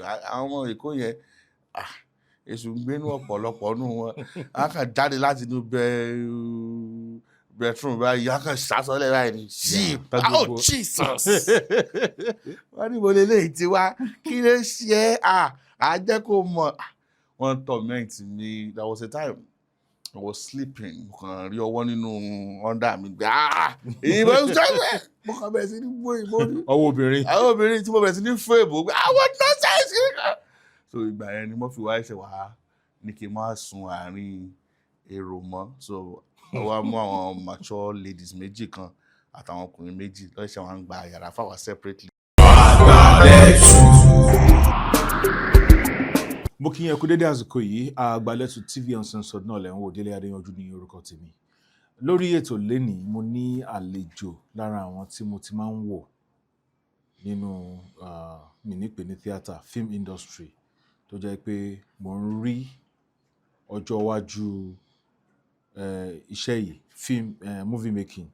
àwọn ọmọ Èkó yẹn èṣù ń gbénú ọ̀pọ̀lọpọ̀ nù wọn a kàn jáde láti inú bedroom báyìí a kàn ṣàṣọlẹ̀ báyìí ni sheep Jesus wọ́n ní mo lè léyìí ti wá kí ló ṣe á jẹ́ kó mọ̀ wọ́n torment mi. There was a time I was sleeping kàn rí ọwọ́ nínú under mi gbé ìbọn sọ́wọ́ mo kàn bẹ̀rẹ̀ sí ní gbó ìbò ní àwọn obìnrin tí mo bẹ̀rẹ̀ sí ní fún èbò gbé àwọn nonsense so ìgbà yẹn ni mo fi wá ẹsẹ̀ wá ní kí n má sun àárín èrò mọ́ so wá mú àwọn mature ladies méjì kan àtàwọn ọkùnrin méjì lọ́sẹ̀ wọn gba yàrá fáwọn separately. mo kí yẹn kú dédé àsìkò yìí Àgbàlẹ́tù TV Uncensored náà lẹ́ ń wò. Délé Adéyanjú ní orúkọ tèmi. Lórí ètò lénìí mo ní àlejò lára àwọn tí mo ti máa ń wò nínú mìnípè ní theatre film industry tó jẹ́ pé mo ń rí ọjọ́ iwájú iṣẹ́ yìí film movie making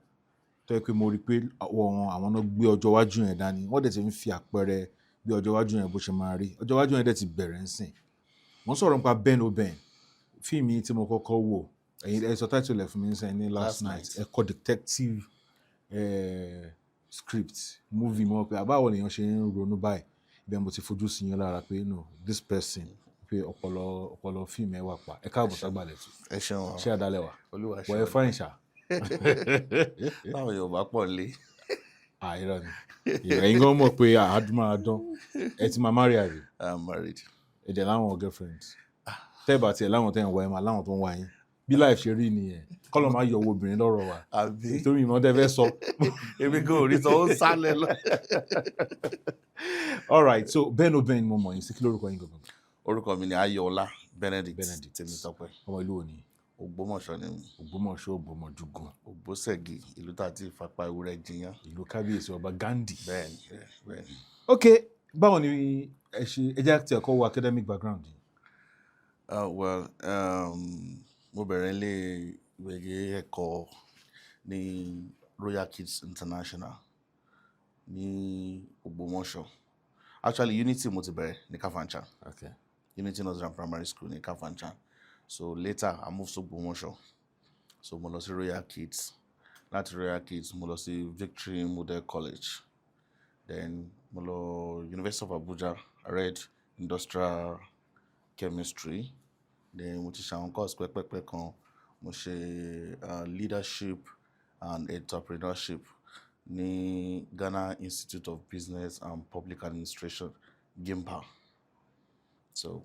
tó jẹ́ pé mo rí pé àwọn náà gbé ọjọ́ iwájú yẹn dání. Wọ́n dẹ̀ ti ń fi àpẹẹrẹ bí ọjọ́ iwájú yẹn bó ṣe máa rí. Ọjọ́ iwájú yẹn dẹ̀ ti bẹ̀rẹ̀ ń sìn. Mo sọ̀rọ̀ nípa Ben Oben fíìmù yìí tí mo kọ́kọ́ wò ẹ sọ title ẹ̀ fún mi ní last night ẹ̀kọ́ detective script movie mo pé àbáwọ̀ lèèyàn ṣe ń ronú báyìí ibẹ̀ mo ti fojú sí yín lára pé no this person pé ọpọlọ fíìmù ẹ wà pa. Ẹ káàbọ̀ s'Àgbàlẹ́tù. ẹ ṣeun ṣé àdálẹ̀ wà olúwa ṣe wọ ẹ fáyín ṣá. báwọn Yorùbá pọ̀ lé. Irọ́ ni ẹ̀yin gan mọ̀ pé àádúmáradán ẹ ti máa marry àrí. I'm married. Ẹ̀dẹ̀ láwọn girlfriends tẹ́ẹ̀bà tiẹ̀ láwọn tẹ́ ń wá ẹ máa láwọn tó ń wá yín bí life ṣe rí nìyẹn kọ́lọ̀ máa yọ owó obìnrin lọ́rọ̀ wa nítorí ìmọ̀ tẹ́ fẹ́ sọ. èmi gan ò rí sọ ó sálẹ̀ lọ. All right, so Ben Oben mo mọ̀ yín sí kí lórúkọ yín gangan. Orúkọ mi ni Ayọ̀ọ́lá Benedict Tèmítọ́pẹ́. Ọmọ ìlú wo ni? Ògbómọ̀ṣọ́ ni mi. Ògbómọ̀ṣọ́ Ògbómọ̀júgùn. Ògbóṣẹ̀gì ìlú tá ti fapá ewúrẹ́ jiyàn. Ìlú kábíyèsí ọba Gandhi. Bẹ́ẹ̀ni. Okay, báwo ni ẹ jẹ́ àti ẹ̀kọ́ wo academic background yìí? Mo bẹ̀rẹ̀ ilé ìwé ẹ̀kọ́ ní Royal Kids International ní Ògbómọ̀ṣọ́. Actually Unity mo ti bẹ̀rẹ̀ ní Kafanchan. Okay. Unity Nursery and Primary School ní Kafanchan. So later I moved to Ògbómọ̀ṣọ́. So mo lọ sí Royal Kids. Láti Royal Kids mo lọ sí Victory Model College. Then mo lọ University of Abuja. I read industrial chemistry. Then mo ti ṣe àwọn course pẹ́pẹ́pẹ́ kan. Mo ṣe leadership and entrepreneurship ní Ghana Institute of Business and Public Administration, GIMPA. So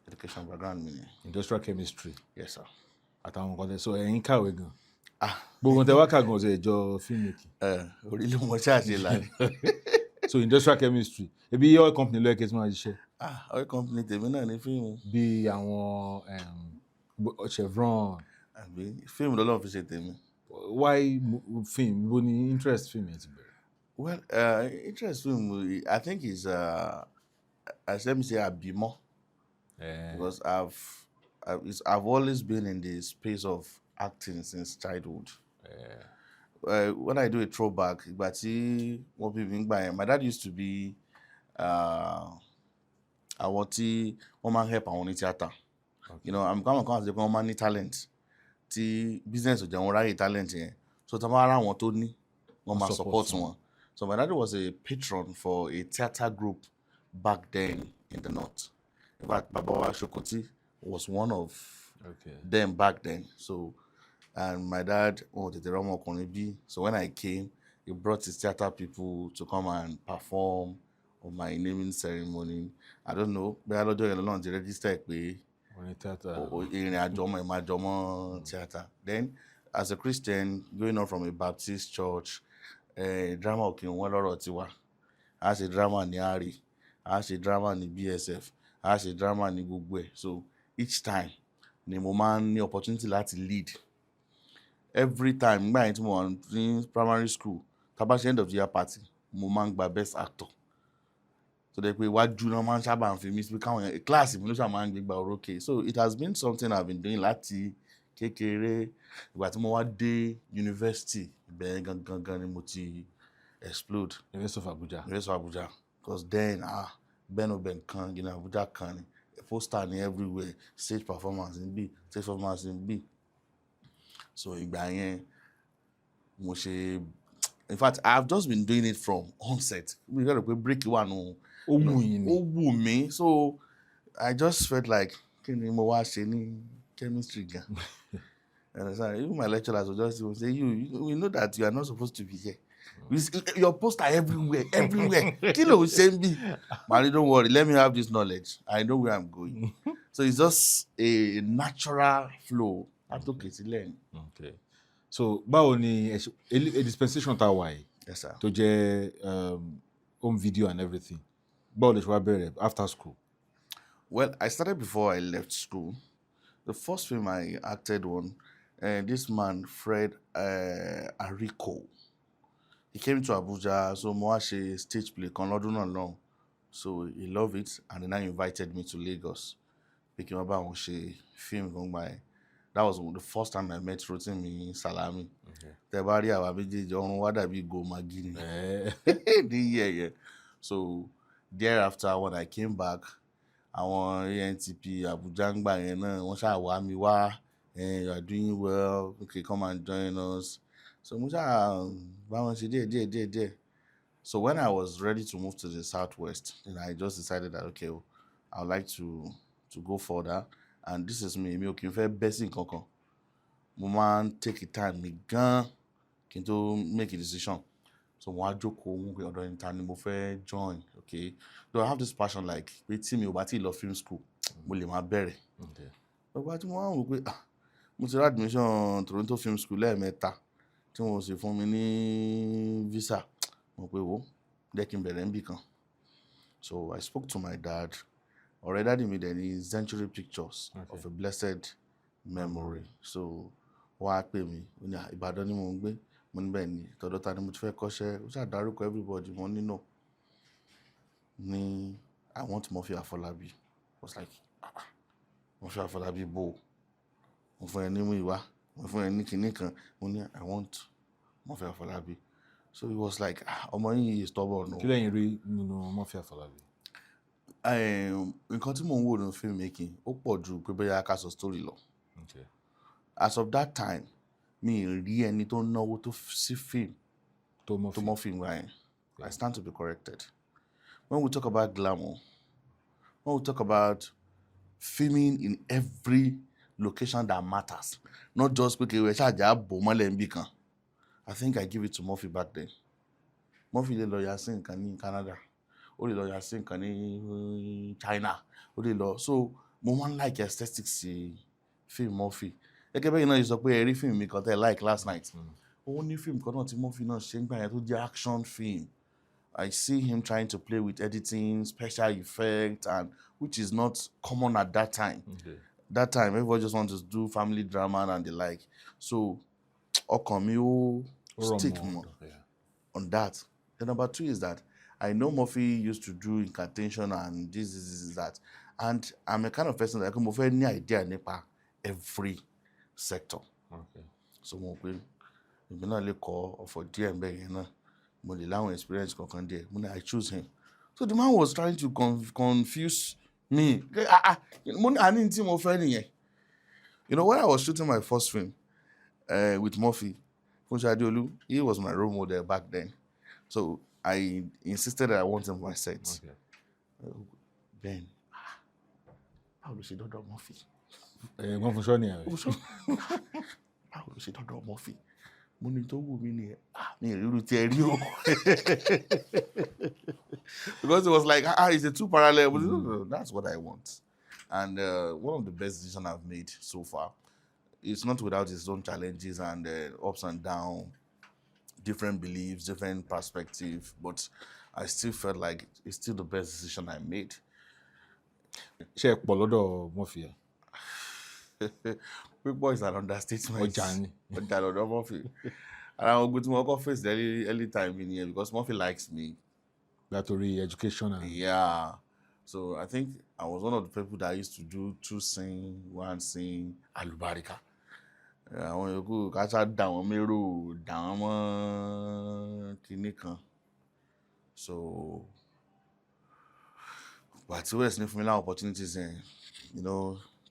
education background mi ni. Industrial chemistry. Yes sir. Àtàwọn nǹkan tẹ so ẹ̀yin kàwé gan. Gbogbo tẹ wá kà gan ọ̀sẹ̀ ìjọ filmmaking. Orílẹ̀ mo ṣáàṣe láàrin. So industrial chemistry ebi oil company ló yẹ kí ẹ ti máa ṣiṣẹ́. Oil company tèmi náà ní fíìmù. Bí àwọn Chevron. Àbí fíìmù lọ́lọ́run fi ṣe tèmi. Why film? Bó ni interest film yẹn ti bẹ̀rẹ̀? Well, interest film I think is let me say àbímọ́. Because I've always been in the space of acting since childhood. When I do a throwback, ìgbà tí wọ́n bí mi gbà yẹn, my dad used to be àwọn tí wọ́n máa ń help àwọn ní theatre. You know, I'm kind of àti pé wọ́n máa ń ní talent tí business ò jẹ́ wọn ráyè talent yẹn. So tí wọ́n bá rá wọn tó ní, wọ́n máa support wọn. So my dad was a patron for a theatre group back then in the north. In fact, Baba wa Shokoti was one of them back then. So, and my dad, so when I came, he brought his theatre people to come and perform on my naming ceremony. I don't know, but I don't know, register theatre. Then, as a Christian, going on from a Baptist church, drama okay, as a drama ní Ari, as a drama ní BSF, as a drama ní gbogbo ẹ̀. So each time ni mo máa ń ní opportunity láti lead. Every time nígbà yẹn tí mo wà ní primary school, tá bá ṣe end of the year party, mo máa ń gba best actor. So dẹ̀ pé iwájú náà máa ń sábà ń fi mí sí káwọn yẹn class mi ló ṣáà máa ń gbégbá orókè. So it has been something I've been doing láti kékeré. Ìgbà tí mo wá dé university, ibẹ̀ gangan ni mo ti explode. University of Abuja. University of Abuja. Because then Ben kan, Abuja kan, poster ni everywhere, stage performance in B, stage performance in B. So ìgbà yẹn mo ṣe, in fact I've just been doing it from onset. We got to break one no. Ó wù yín ni. Ó wù mí. So I just felt like kí ni mo wá ṣe ní chemistry gan. And even my lecturers would just say, you know that you are not supposed to be here. Your poster everywhere. Kí ló ṣe ń bí? Man, don't worry, let me have this knowledge. I know where I'm going. So it's just a natural flow. Okay. So báwo ni a dispensation tá a wà yìí? Yes, sir. Tó jẹ́ home video and everything. Báwo lè ṣe wá bẹ̀rẹ̀ after school? Well, I started before I left school. The first film I acted on, this man, Fred Ariko, he came to Abuja, so mo wá ṣe stage play kan lọ́dún náà lọ́hùn. So he loved it, and then he invited me to Lagos. Picking up àwọn ṣe film kan gbà yẹn. That was the first time I met Rotimi Salami. Tẹ́ bá rí àwa méjèèjì ọrùn wa dàbí go magi ni. Yeah. So thereafter, when I came back, àwọn ANTP Abuja ń gbà yẹn náà wọ́n ṣáà wá mi wá, you are doing well, okay, come and join us. So mo ṣáà bá wọn ṣe díẹ̀. So when I was ready to move to the southwest, then I just decided that okay, I would like to go further, and this is me ò kí n fẹ́ bẹ́ sí nǹkan kan. Mo máa ń take time mi gan kí n tó make a decision. So mo wá jókòó mú pé ọ̀dọ̀ ẹni ta ni mo fẹ́ join, okay. So I have this passion like pé tí mi ò bá tí lọ film school, mo lè máa bẹ̀rẹ̀. Ọgbà tí mo wá wò pé mo ti rí admission Toronto Film School lẹ́ẹ̀mẹ́ta tí wọ́n sì fún mi ní visa. Mo pé wo jẹ́ kí n bẹ̀rẹ̀ níbì kan. So I spoke to my dad. Ọ̀rẹ́ dáàdì mi dẹ̀ ní Century Pictures of a blessed memory. So wọ́n á pè mí, ó ní Ìbàdàn ni mo ń gbé. Mo ní bẹ́ẹ̀ ni, tọ̀dọ̀ ta ni mo ti fẹ́ kọ́ṣẹ́. Ó ṣáà dárúkọ everybody, mo ní no. Ní I want Murphy Afolabi. I was like, Murphy Afolabi bò. Mo fún ẹ ní mú ìwá. Mo fún ẹ ní kinní kan. Mo ní I want Murphy Afolabi. So he was like, ọmọ yìí is stubborn. Kí lẹ́yìn rí nínú Murphy Afolabi? Nǹkan tí mò ń wò nínú filmmaking ó pọ̀ ju pé bóyá ká sọ story lọ. As of that time, mi ì rí ẹni tó náwó tó sí film tó mọ́ film wáyé. I stand to be corrected. When we talk about glamour, when we talk about filming in every location that matters, not just pé kí ṣáàjà bò mọ́lẹ̀ níbì kan, I think I give it to Murphy back then. Murphy lè lọ yà sí nǹkan ní Canada, ó lè lọ yà sí nǹkan ní China, ó lè lọ. So mo máa ń like aesthetics film Murphy. Gẹ́gẹ́ bẹ́ẹ̀ náà yìí sọ pé ẹ rí film mi kan tẹ́ like last night. Ó ní film kan náà tí Murphy náà ṣe ń gbà yẹn tó jẹ́ action film. I see him trying to play with editing, special effects, and which is not common at that time. That time, everybody just wants to do family drama and the like. So, ọkàn mi ó stick more on that. The number two is that I know Murphy used to do incantation and this, that. And I'm a kind of person that mo fẹ́ ní idea nípa every sector. So, mo pé ìbí náà lè kọ́ ọ̀fọ̀ díẹ̀ mbẹ́ yẹn náà. Mo lè láwọn experience kankan díẹ̀. Mo ní I choose him. So the man was trying to confuse me. Mo ní àní tí mo fẹ́ nìyẹn. You know, when I was shooting my first film with Murphy, Funṣe Adeolu, he was my role model back then. So I insisted that I want him for my set. Ben, báwo ló ṣe dọ́dọ̀ Murphy? Wọ́n fún ṣọ́ọ̀nì ààrẹ. Báwo ló ṣe dọ́dọ̀ Murphy? Mo ní tó wù mí nìyẹn. Mi ì rírú tí ẹ rí o. Because it was like, it's a two parallel. No, that's what I want. And one of the best decisions I've made so far. It's not without its own challenges and ups and downs, different beliefs, different perspectives, but I still felt like it's still the best decision I made. Ṣé ẹ pọ̀ lọ́dọ̀ Murphy? Big boy is an understatement. Ọjà ni. Ọjà lọ́dọ̀ Murphy. And I'm going to work face early time in here because Murphy likes me. Látòrí education and... Yeah. So I think I was one of the people that used to do 2 scene, 1 scene, alubarika. Àwọn yòókù káṣá dà wọ́n mérò, dà wọ́n mọ́ kinní kan. So But tí wọ́n sì ní fún mi láwọn opportunities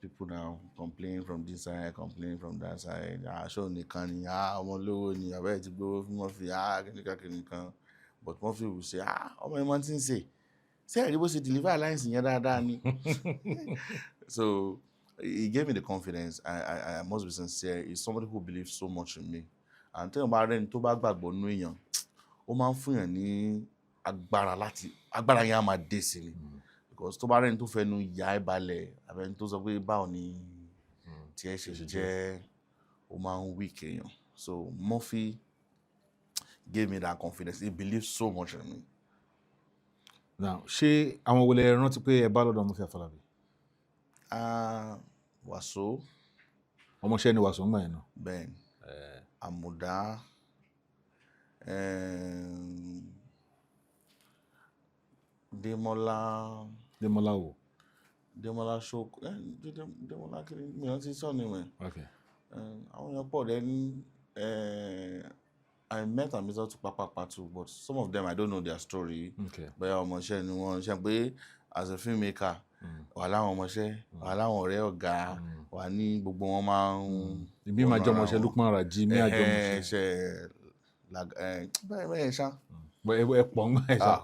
people now complain from this side, complain from that side. Show nìkan ni, ọmọ olówó ni, àbẹ́ ti gbówó fún Murphy, kìnìkan. But Murphy will say, ọmọ ẹ̀ máa ti ń ṣe. Ṣé ẹ̀rí bó ṣe deliver alliance yẹn dáadáa ni? So he gave me the confidence. I must be sincere. He's somebody who believes so much in me. And tell about rẹ̀ tó bá gbàgbọ́ nínú èèyàn, ó máa ń fún èèyàn ní agbára yẹn á máa dé sí ni. Because tó bá rẹ̀ tó fẹnu yà ẹ́ balẹ̀, àbẹ́ni tó sọ pé báwo ni tí ẹ ṣe jẹ́, ó máa ń weak èèyàn. So Murphy gave me that confidence. He believes so much in me. Now, ṣé àwọn wo lẹ rántí pé ẹ bá lọ́dọ̀ Murphy Afọlábí? Wàsó. Ọmọọṣẹ́ ni Wàsó ń gbà yẹn náà. Bẹ́ẹ̀ni. Àmùdá. Démọ́lá. Démọ́lá wo? Démọ́lá Ṣókó. Démọ́lá kiri mi rántí sọ́ọ̀nì mẹ́. Okay. Àwọn èèyàn pọ̀ then I met Amisa to Papa too, but some of them I don't know their story. Okay. Bẹ́ẹ̀ ọmọọṣẹ́ ni wọ́n ṣe pé as a filmmaker, wà láwọn ọmọọṣẹ́, wà láwọn ọ̀rẹ́ ọ̀gá, wà ní gbogbo wọn máa ń. Ìbí máa jọ ọmọọṣẹ́ Lukman Raji, mi àjọ ọmọọṣẹ́. Bẹ́ẹ̀ ṣá. Ẹ pọ̀ ń gbà ẹ̀ ṣá.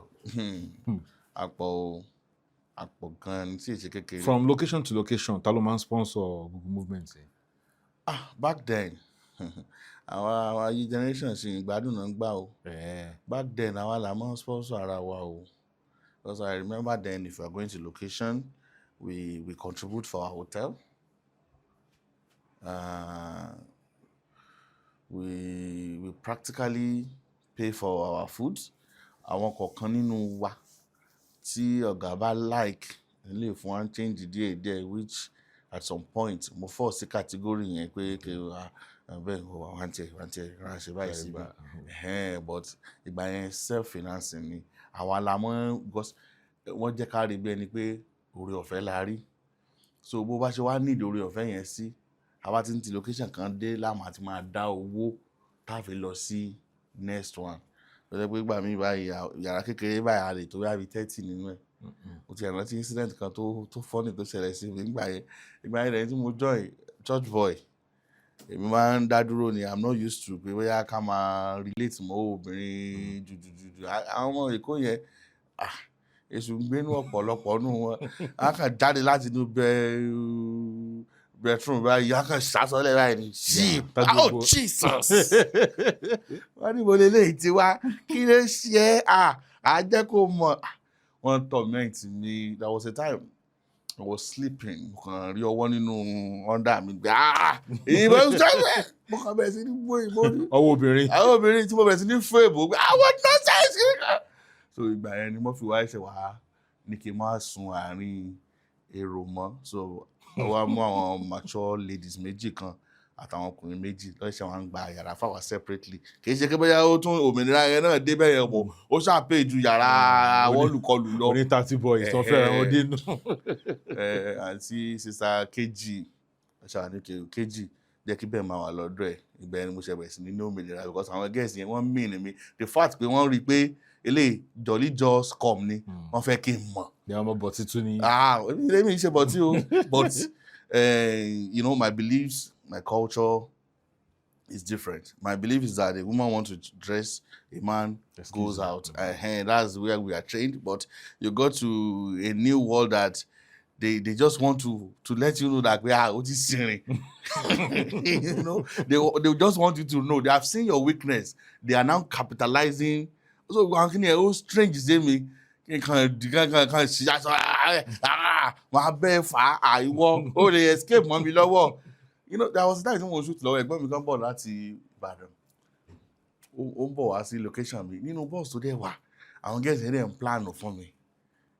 Àpọ̀ gan tí èsì kékeré. From location to location, ta ló máa ń sponsor Google movement? Back then. Our generation ṣì ìgbádùn náà ń gbà o. Back then àwa la máa ń sponsor ara wa o. Because I remember then if we are going to location, we contribute for our hotel. We practically pay for our food. Àwọn kọ̀ọ̀kan nínú wa tí ọ̀gá bá like lè fún wa change díẹ̀ which at some point mo fall sí category yẹn pé bẹ́ẹ̀ wọ́n ti ránṣẹ́ báyìí síbi. But ìgbà yẹn self-financing ni. Àwa la mọ́ wọ́n jẹ́ ká rí bí ẹni pé oore ọ̀fẹ́ la rí. So bó bá ṣe wá need oore ọ̀fẹ́ yẹn sí, àwa ti ń ti location kan dé láàmú àti máa dá owó tá fi lọ sí next one. Lọ́jọ́ pé gbà mí báyìí yàrá kékeré báyìí a lè tó bí 30 nínú ẹ̀. Mo ti rántí incident kan tó funny tó ṣẹlẹ̀ sí mi ìgbà yẹn rẹ̀ tí mo join church boy. Èmi máa ń dá dúró ni, I'm not used to pé bóyá ká máa relate mọ́ obìnrin jùjùjù. Àwọn ọmọ Èkó yẹn èṣù ń gbénú ọ̀pọ̀lọpọ̀ nù wọn. A kàn jáde láti inú bedroom báyìí, a kàn ṣàṣọlẹ̀ báyìí ni. Jesus! Wọ́n ní mo lè léyìí tí wá kí ló ṣe á jẹ́ kó mọ̀. Wọ́n torment mi. There was a time I was sleeping. Mo kàn rí ọwọ́ nínú under mi gbé ìbọn ṣẹ́fẹ̀. Mo kàn bẹ̀rẹ̀ sí ní gbó ìbò ní. Ọwọ́ obìnrin. Àwọn obìnrin tí mo bẹ̀rẹ̀ sí ní fún èbò gbé àwọn nonsense. So ìgbà yẹn ni mo fi wá ẹsẹ̀ wá ní kí n má sun àárín èrò mọ́. So wá mú àwọn mature ladies méjì kan àtàwọn ọkùnrin méjì lọ́sẹ̀ wọn ń gba yàrá fáwọn separately. Kì í ṣe pé bóyá ó tún òmìnira yẹn náà dé bẹ́ẹ̀ yẹn bọ̀ ó ṣàpè ju yàrá wọ́lùkọlù lọ. Oní 30 boys tó fẹ́ràn wọn dínú. Àti sista kejì ṣàní kejì jẹ́ kí bẹ́ẹ̀ máa wà lọ́dọ̀ ẹ̀. Ìgbà yẹn ni mo ṣe bẹ̀rẹ̀ sí ní òmìnira because àwọn guests yẹn wọ́n mean mi. The fact pé wọ́n rí i pé eléyìí jolly just come ni wọ́n fẹ́ kí n mọ̀. Ní ọmọ bọ̀tí tún ni. Èmi ṣe bọ̀tí o. But my beliefs, my culture is different. My belief is that a woman wants to dress, a man goes out. That's where we are trained. But you go to a new world that they just want to let you know that what is sinning. They just want you to know. They have seen your weakness. They are now capitalizing. So strange is me. Máa bẹ́ẹ̀ fà á ìwọ ó lè escape mọ́ mi lọ́wọ́. There was a time tí mo shoot lọ́wọ́ ẹ̀gbọ́n mi kan bọ̀ láti Ìbàdàn. Ó ń bọ̀ wá sí location mi nínú bọ́ọ̀sì tó dẹ̀ wà. Àwọn guests yẹn dẹ̀ ń plan fún mi.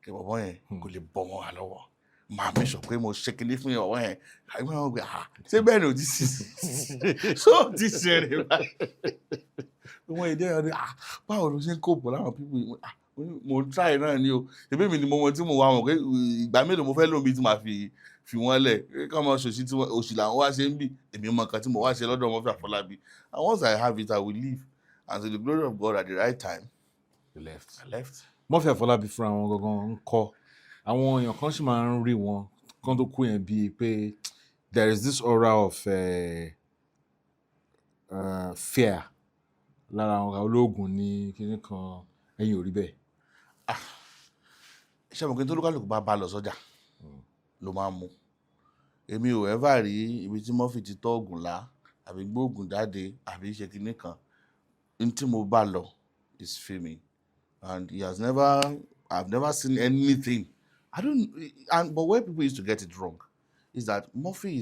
Kí bọ̀bọ̀ yẹn kò lè bọ̀ wọ́n wá lọ́wọ́. Màá mi sọ pé mo ṣe kinní fún ọ̀wọ́ yẹn. Àgbẹ̀ wọn gbé ṣé bẹ́ẹ̀ ni ò ti sí so ti ṣe rè báyìí. Wọ́n èdè ọ̀rẹ́ báwo ló ṣe ń kó pọ̀ láwọn people mo try náà ni o. Ṣebí mi ni mo mọ tí mo wá wọn pé ìgbà mélòó mo fẹ́ lóun bí tí màá fi wọ́n lẹ̀. Ká máa ṣòṣì tí òṣì làwọn wá ṣe ń bì. Èmi mọ nǹkan tí mo wá ṣe lọ́dọ̀ Murphy Afọlábí. And once I have it, I will leave. And to the glory of God, at the right time, You left. I left. Murphy Afọlábí fúnra wọn gangan ń kọ́ àwọn èèyàn kan sì máa ń rí wọn kan tó kú yẹn bíi pé there is this aura of fear lára àwọn olóògùn ní kíní kan ẹ̀yin ò rí bẹ́ẹ̀. ṣé mo kí n tó lókàlùkù bá lọ sọ́jà ló máa ń mú èmi ò ever rí ibi tí Murphy ti tọ́ ògùn lá àbí gbóògùn jáde àbí ṣe kinní kan n tí mo bá lọ is filming and I've never seen anything but where people used to get it wrong is that Murphy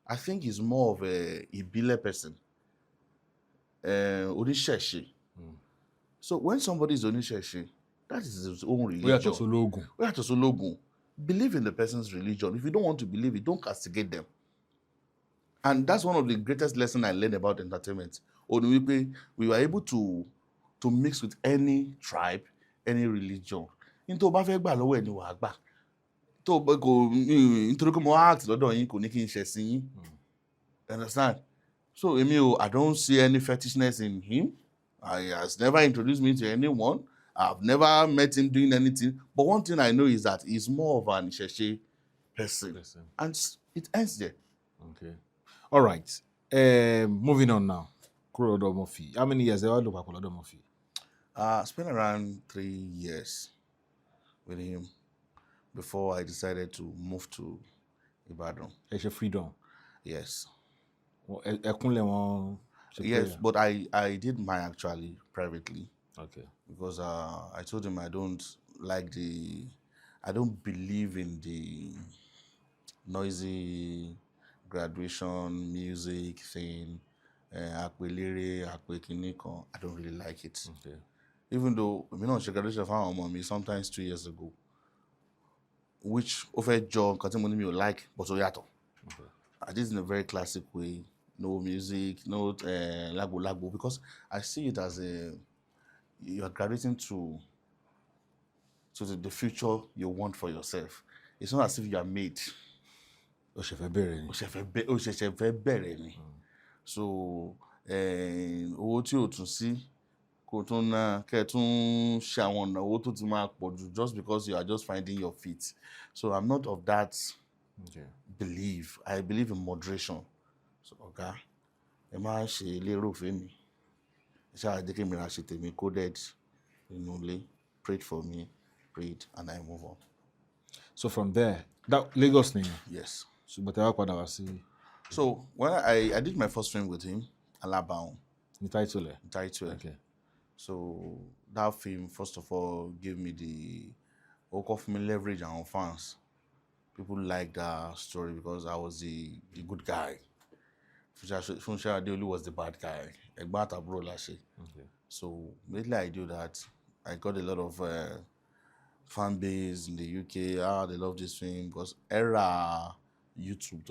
I think he's more of a ìbílẹ̀ person oníṣẹ̀ṣe so when somebody is oníṣẹ̀ṣe that is his own religion. ó yàtọ̀ sólógùn. Believe in the person's religion. If you don't want to believe it, don't castigate them. And that's one of the greatest lessons I learned about entertainment. We were able to mix with any tribe, any religion. Nítorí bá fẹ́ gbà lọ́wọ́ ẹni wàá gbà. Nítorí pé mo act lọ́dọ̀ yín kò ní kí n ṣẹ̀ sí yín. Understand? So I don't see any fetishness in him. He has never introduced me to anyone. I've never met him doing anything. But one thing I know is that he's more of an Ìṣẹ̀ṣe person. And it ends there. Okay. All right. Moving on now. Kúrò lọ́dọ̀ Murphy. How many years have you looked lọ́dọ̀ Murphy? Spent around 3 years with him before I decided to move to Ibadan. It's your freedom? Yes. Ẹkúnlẹ̀ wọn. Yes, but I did mine actually privately. Okay. Because I told him I don't believe in the noisy graduation music thing. Lere, I don't really like it. Okay. Even though she graduation for our mommy sometimes 2 years ago, which over job because money me like, but oyato. Okay. I did it in a very classic way. No music, no lagbo, because I see it as you are graduating to the future you want for yourself. It's not as if you are made. Ó ṣẹ̀fẹ̀ bẹ̀rẹ̀ ni. So owó tí o tún sí kò tún ná kẹ́ tún ṣe àwọn ọ̀nà owó tó ti máa pọ̀ jù just because you are just finding your feet. So I'm not of that belief. I believe in moderation. So ẹ má ṣe lérò fẹ́mi. Coded prayed for me, prayed, and I move on. So from there, that Lagos name? Yes. So when I did my first film with him, Alabaun. The title? Okay. So that film, first of all, gave me the leverage on fans. People liked that story because I was the good guy. Funṣẹ́ Adeolu was the bad guy. Egbata bro lashe. Okay. So immediately I do that, I got a lot of fan base in the UK. They love this film because era YouTube.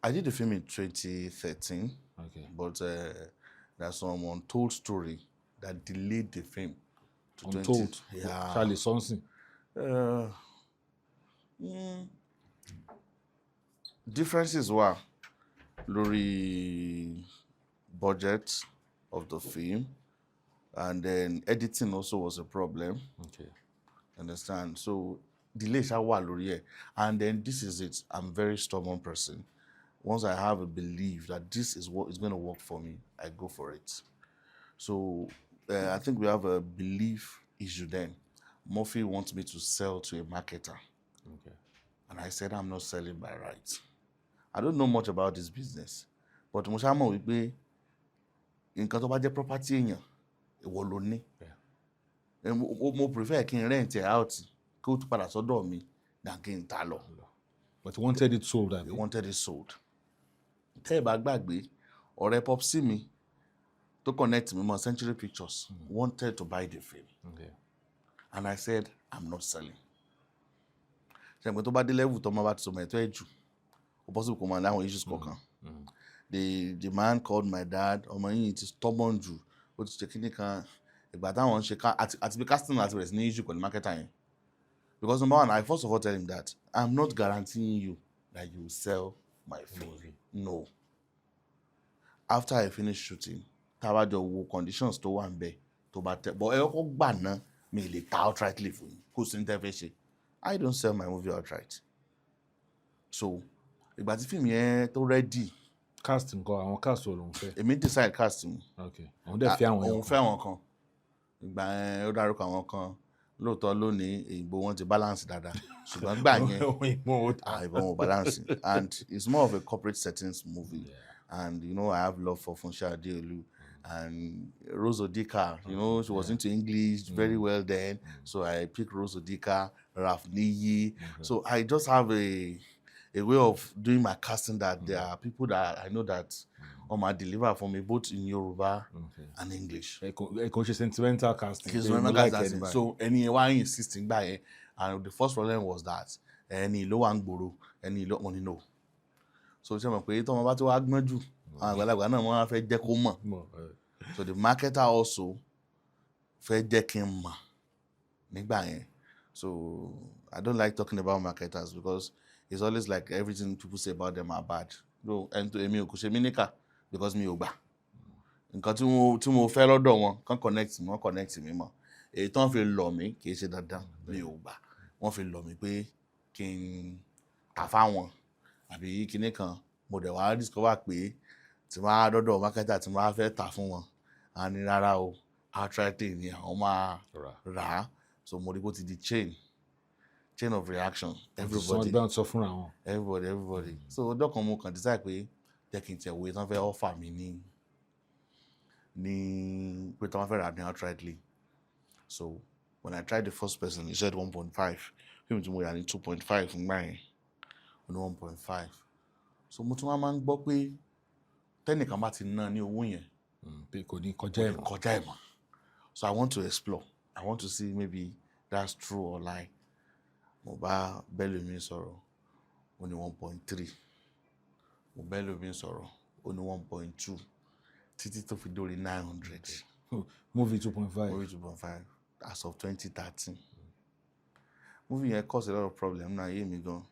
I did the film in 2013. Okay. But there's some untold story that delayed the film to Untold? Yeah. Charlie Sonson? Differences were lórí budget of the film, and then editing also was a problem. Okay. Understand? So delays are lórí ẹ̀, and then this is it. I'm a very stubborn person. Once I have a belief that this is what is going to work for me, I go for it. So I think we have a belief issue then. Murphy wants me to sell to a marketer. Okay. And I said, I'm not selling by rights. I don't know much about this business. But mo ṣá mọ̀ wípé nǹkan tó bá jẹ́ property èèyàn, ìwọ ló ní. Mo prefer kí n rent it out kí ó tún padà sọ́dọ̀ mi than kí n tà lọ. But you wanted it sold, I wanted it sold. Tẹ́ ẹ bá gbàgbé, ọ̀rẹ́ Popsi mi tó connect mi mọ́ Century Pictures wanted to buy the film. Okay. And I said, I'm not selling. Ṣé tó bá dé level tó máa bá ti sọ mọ̀ ẹ̀tọ́ ẹ̀ jù, ó possible kó máa láwọn issues kọ̀ọ̀kan. The man called my dad, ọmọ yìí ti stubborn jù, ó ti ṣe kíní kan, ìgbà táwọn ṣe àti bí casting àti rẹ̀ sí ní issue pẹ̀lú marketer yẹn. Because number one, I first of all tell him that I'm not guaranteeing you that you will sell my film. No. After I finish shooting, tábàjọ wo conditions tó wà ń bẹ̀ tó bá tẹ̀, but ẹ kọ́kọ́ gbà ná mi lè ta outrightly fún yín kó sí ní tẹ́ fẹ́ ṣe. I don't sell my movie outright. So ìgbà tí fíìmù yẹn tó ready. Cast nǹkan àwọn cast wo ló ń fẹ́. Èmi decide cast mi. Okay. Òun dẹ̀ fẹ́ àwọn yẹn. Òun fẹ́ àwọn kan. Ìgbà yẹn ó dárúkọ àwọn kan lóòótọ́ lónìí ìbò wọn ti balance dáadáa ṣùgbọ́n gbà yẹn ìbò wọn balance and it's more of a corporate settings movie. Yeah. And you know I have love for Funshe Adeolu and Rose Odika, you know she was into English very well then, so I picked Rose Odika, Raf Niyi. So I just have a way of doing my casting that there are people that I know that deliver for me both in Yoruba and English. A sentimental casting. So any one insisting by it, and the first problem was that any low and gboro, any low money no. So ṣe mọ̀ pé tó wọn bá tó wá gbọ́n jù àwọn àgbàlagbà náà wọ́n á fẹ́ jẹ́ kó mọ̀. So the marketer also fẹ́ jẹ́ kí n mọ̀ nígbà yẹn. So I don't like talking about marketers because it's always like everything people say about them are bad. No, and to èmi ò kò ṣe mí níkà because mi ò gbà. Nǹkan tí mo fẹ́ lọ́dọ̀ wọn kàn connect mi mọ́. Èyí tó ń fi lọ̀ mí kì í ṣe dandan mi ò gbà. Wọ́n fi lọ̀ mí pé kí n tà fáwọn àbí kinní kan mo dẹ̀ wá discover pé tí máa dọ́dọ̀ marketer tí máa fẹ́ tà fún wọn a ní rárá o outrightly ni àwọn máa rà á. So mo rí bó ti di chain of reaction. Everybody. So ọjọ́ kan mo kàn decide pé jẹ́ kí n tẹ̀ wé tán fẹ́ offer mi ní pé tán fẹ́ rà ní outrightly. So when I tried the first person he said 1.5 fíìmù tí mo yà ní 2.5 nígbà yẹn ó ní 1.5. So mo tún máa ń gbọ́ pé tẹ́nìkan bá ti ná ní owó yẹn pé kò ní kọjá ẹ̀ mọ́. So I want to explore. I want to see maybe that's true or lie. Mo bá bẹ́lòmíì sọ̀rọ̀ ó ní 1.3. Mo bẹ́lòmíì sọ̀rọ̀ ó ní 1.2 títí tó fi dórí 900. Movie 2.5. Movie 2.5 as of 2013. Movie yẹn cause a lot of problem náà yé mi gan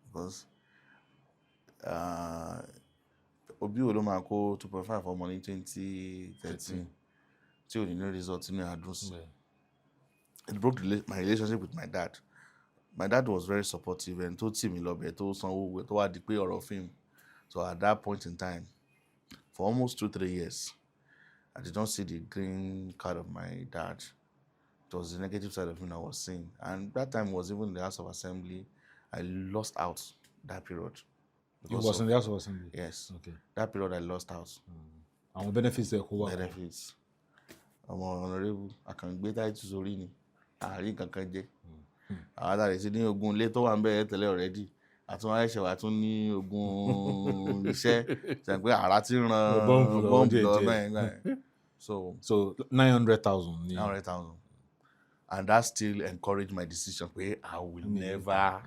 because Obi wo ló máa kó 2.5 ọmọ ní 2013 tí ò ní no result inú àdúrà sí. It broke my relationship with my dad. My dad was very supportive and tó tì mí lọ́bẹ̀ tó sanwó tó wá di pé ọ̀rọ̀ fíìmù. So at that point in time for almost 2-3 years I did not see the green card of my dad. It was the negative side of him I was seeing, and that time was even in the House of Assembly. I lost out that period. It was in the House of Assembly? Yes. Okay. That period I lost out. Àwọn benefits there kó wá. Benefits. Ọmọ honorable àkàngbé táìtù sórí ni àárín kankan jẹ́. Àwọn àtàrí sí ní ogun ilé tó wà ń bẹ̀rẹ̀ tẹ́lẹ̀ already. Àtún ẹ̀ṣẹ̀ wà tún ní ogun iṣẹ́. Ṣe pé àrà ti ran bọ́ǹbù lọ bẹ́ẹ̀. So 900,000. 900,000. And that still encouraged my decision pé I will never.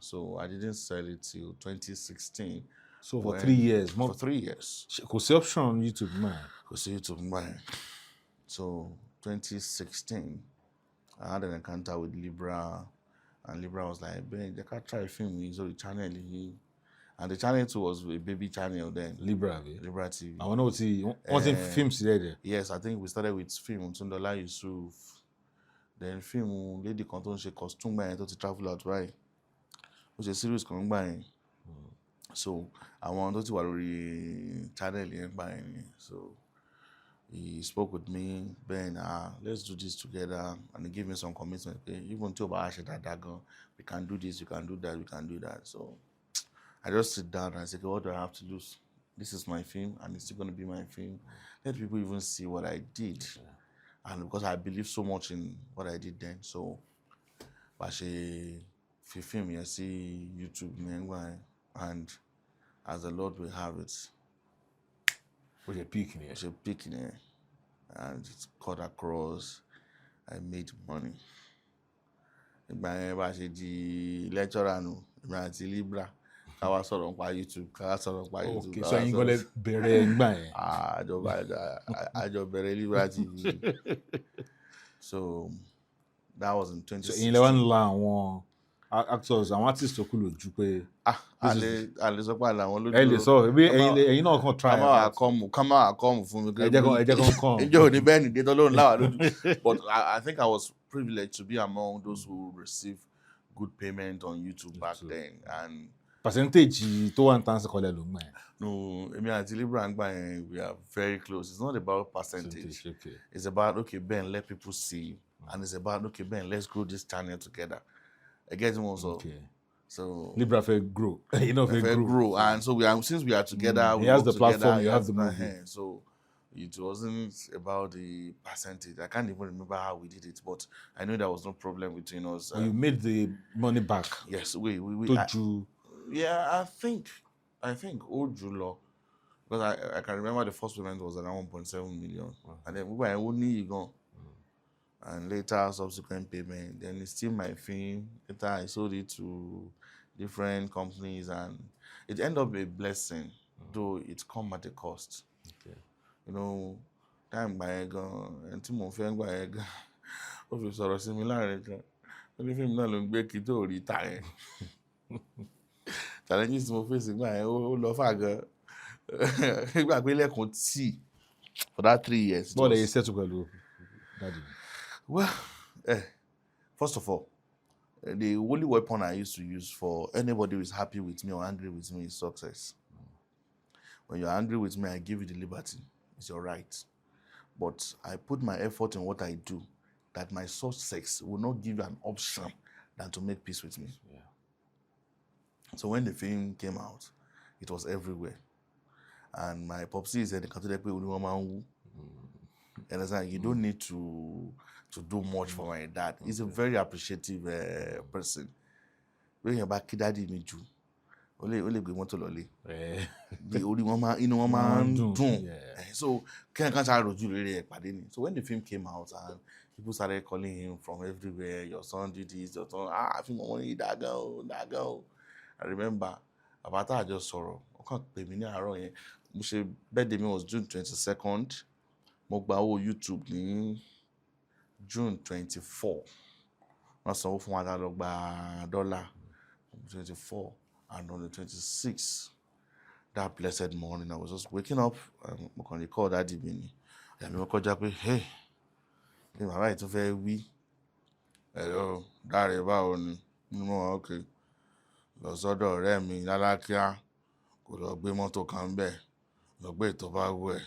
So I didn't sell it till 2016. So for 3 years. For 3 years. Kò sí option on YouTube mọ́. Kò sí YouTube mọ́. So 2016, I had an encounter with Libra, and Libra was like, "Ben, you can try film with the channel." And the channel too was a baby channel then. Libra TV. I want to see. What's in films there? Yes, I think we started with film Tundola Yusuf. Then film lady kan tó ń ṣe costume gbà yẹn tó ti travel out right. Ó ṣe series kan gbà yẹn. So àwọn tó ti wà lórí channel yẹn gbà yẹn. So he spoke with me, Ben, let's do this together, and he gave me some commitment. Even tí o bá ṣe dáadáa gan, we can do this, we can do that, we can do that. So I just sit down and I say, okay, what do I have to lose? This is my film, and it's still going to be my film. Let people even see what I did. And because I believe so much in what I did then, so bá ṣe fi film yẹn sí YouTube ní and as the Lord will have it. Was a peak in here. It was a peak in here. And it cut across. I made money. Ìgbà yẹn bá ṣe di lecturer nù, ìgbà àti Libra. Ká wá sọ̀rọ̀ nípa YouTube, ká wá sọ̀rọ̀ nípa YouTube. Okay, so ẹ̀yin gọ́lẹ̀ bẹ̀rẹ̀ ìgbà yẹn. Àjọ bẹ̀rẹ̀ Libra TV. So that was in 2016. So ẹ̀yin lẹ wá ń la àwọn actors àwọn artist tó kù lójú pé àlè sọ pé àlàwọn lójú. ẹ lè sọ bí ẹ̀yin náà kàn try ká má àkọ́mù fún mi. ẹ jẹ́ kàn kàn. ìjọ òní bẹ́ẹ̀ ni dé tọ́lọ́run láwà lójú. But I think I was privileged to be among those who received good payment on YouTube back then. And percentage tó wà ń tán sí kọlẹ̀ ló ń gbà yẹn. no, èmi àti Libra ń gbà yẹn, we are very close. It's not about percentage. Okay. It's about, okay, Ben, let people see. And it's about, okay, Ben, let's grow this channel together. I get him also. Okay. So Libra fẹ́ grow. You know, fẹ́ grow. And so since we are together, he has the platform, you have the movie. So it wasn't about the percentage. I can't even remember how we did it, but I know there was no problem between us. You made the money back. Yes, we. Yeah, I think Ojulo, because I can remember the first payment was around 1.7 million, and then we were only gone. And later subsequent payment, then it's still my film. Later I sold it to different companies, and it ended up a blessing, though it come at a cost. Okay. You know, time by gun, and Timo Feng by gun. Ó fi sọ̀rọ̀ sí mi láàrin kan. Ó ní fíìmù náà ló ń gbé kí tó rí ta yẹn. Challenges mo face nígbà yẹn ó lọ fà gan. Nígbà pé lẹ́kùn tí for that 3 years. Bọ́ọ̀lù ẹ̀yẹ settle pẹ̀lú daddy. Well, first of all, the only weapon I used to use for anybody who is happy with me or angry with me is success. When you're angry with me, I give you the liberty. It's your right. But I put my effort in what I do, that my success will not give you an option than to make peace with me. Yeah. So when the film came out, it was everywhere. And my popsy said, and you don't need to do much for my dad. He's a very appreciative person. When you're back, daddy me too. Only we want to lolly. The only mama, So can't So when the film came out and people started calling him from everywhere, your son did this, your son, I think money that girl. I remember about that I just sorrow. Okay, baby, birthday was June 22nd. Mo gba owó YouTube ní June 24. Wọ́n sanwó fún wa lọ gba $, 24, and on the 26th, that blessed morning, I was just waking up. Mo kàn recall that evening. Àmì mo kọjá pé, hey, ní bàbá yìí tó fẹ́ wí. Hello, dáre báwo ni? Mo okay. Lọ sọ́dọ̀ ọ̀rẹ́ mi lálákíá, kò lọ gbé mọ́tò kan bẹ́ẹ̀, lọ gbé ìtọ́ bá wù ẹ́.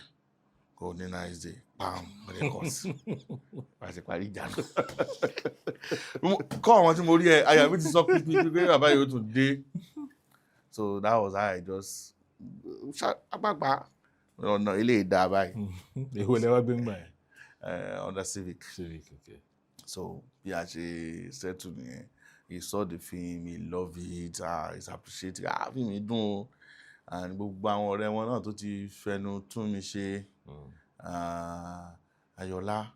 Go on a nice day. Bam, records. Paṣẹ parí ìjà náà. Kọ́ àwọn tí mo rí ẹ, àyà mi ti sọ pé bàbá yóò tún dé. So that was how I just apapa ọ̀nà ilé ìdá báyìí. Èwo lẹ wá gbé ń gbà yẹn? Under Civic. Civic, okay. So bí a ṣe settle nìyẹn. He saw the film, he loved it, he's appreciating. Film mi dùn o. And gbogbo àwọn ọ̀rẹ́ wọn náà tó ti fẹnu tún mi ṣe. Ayola,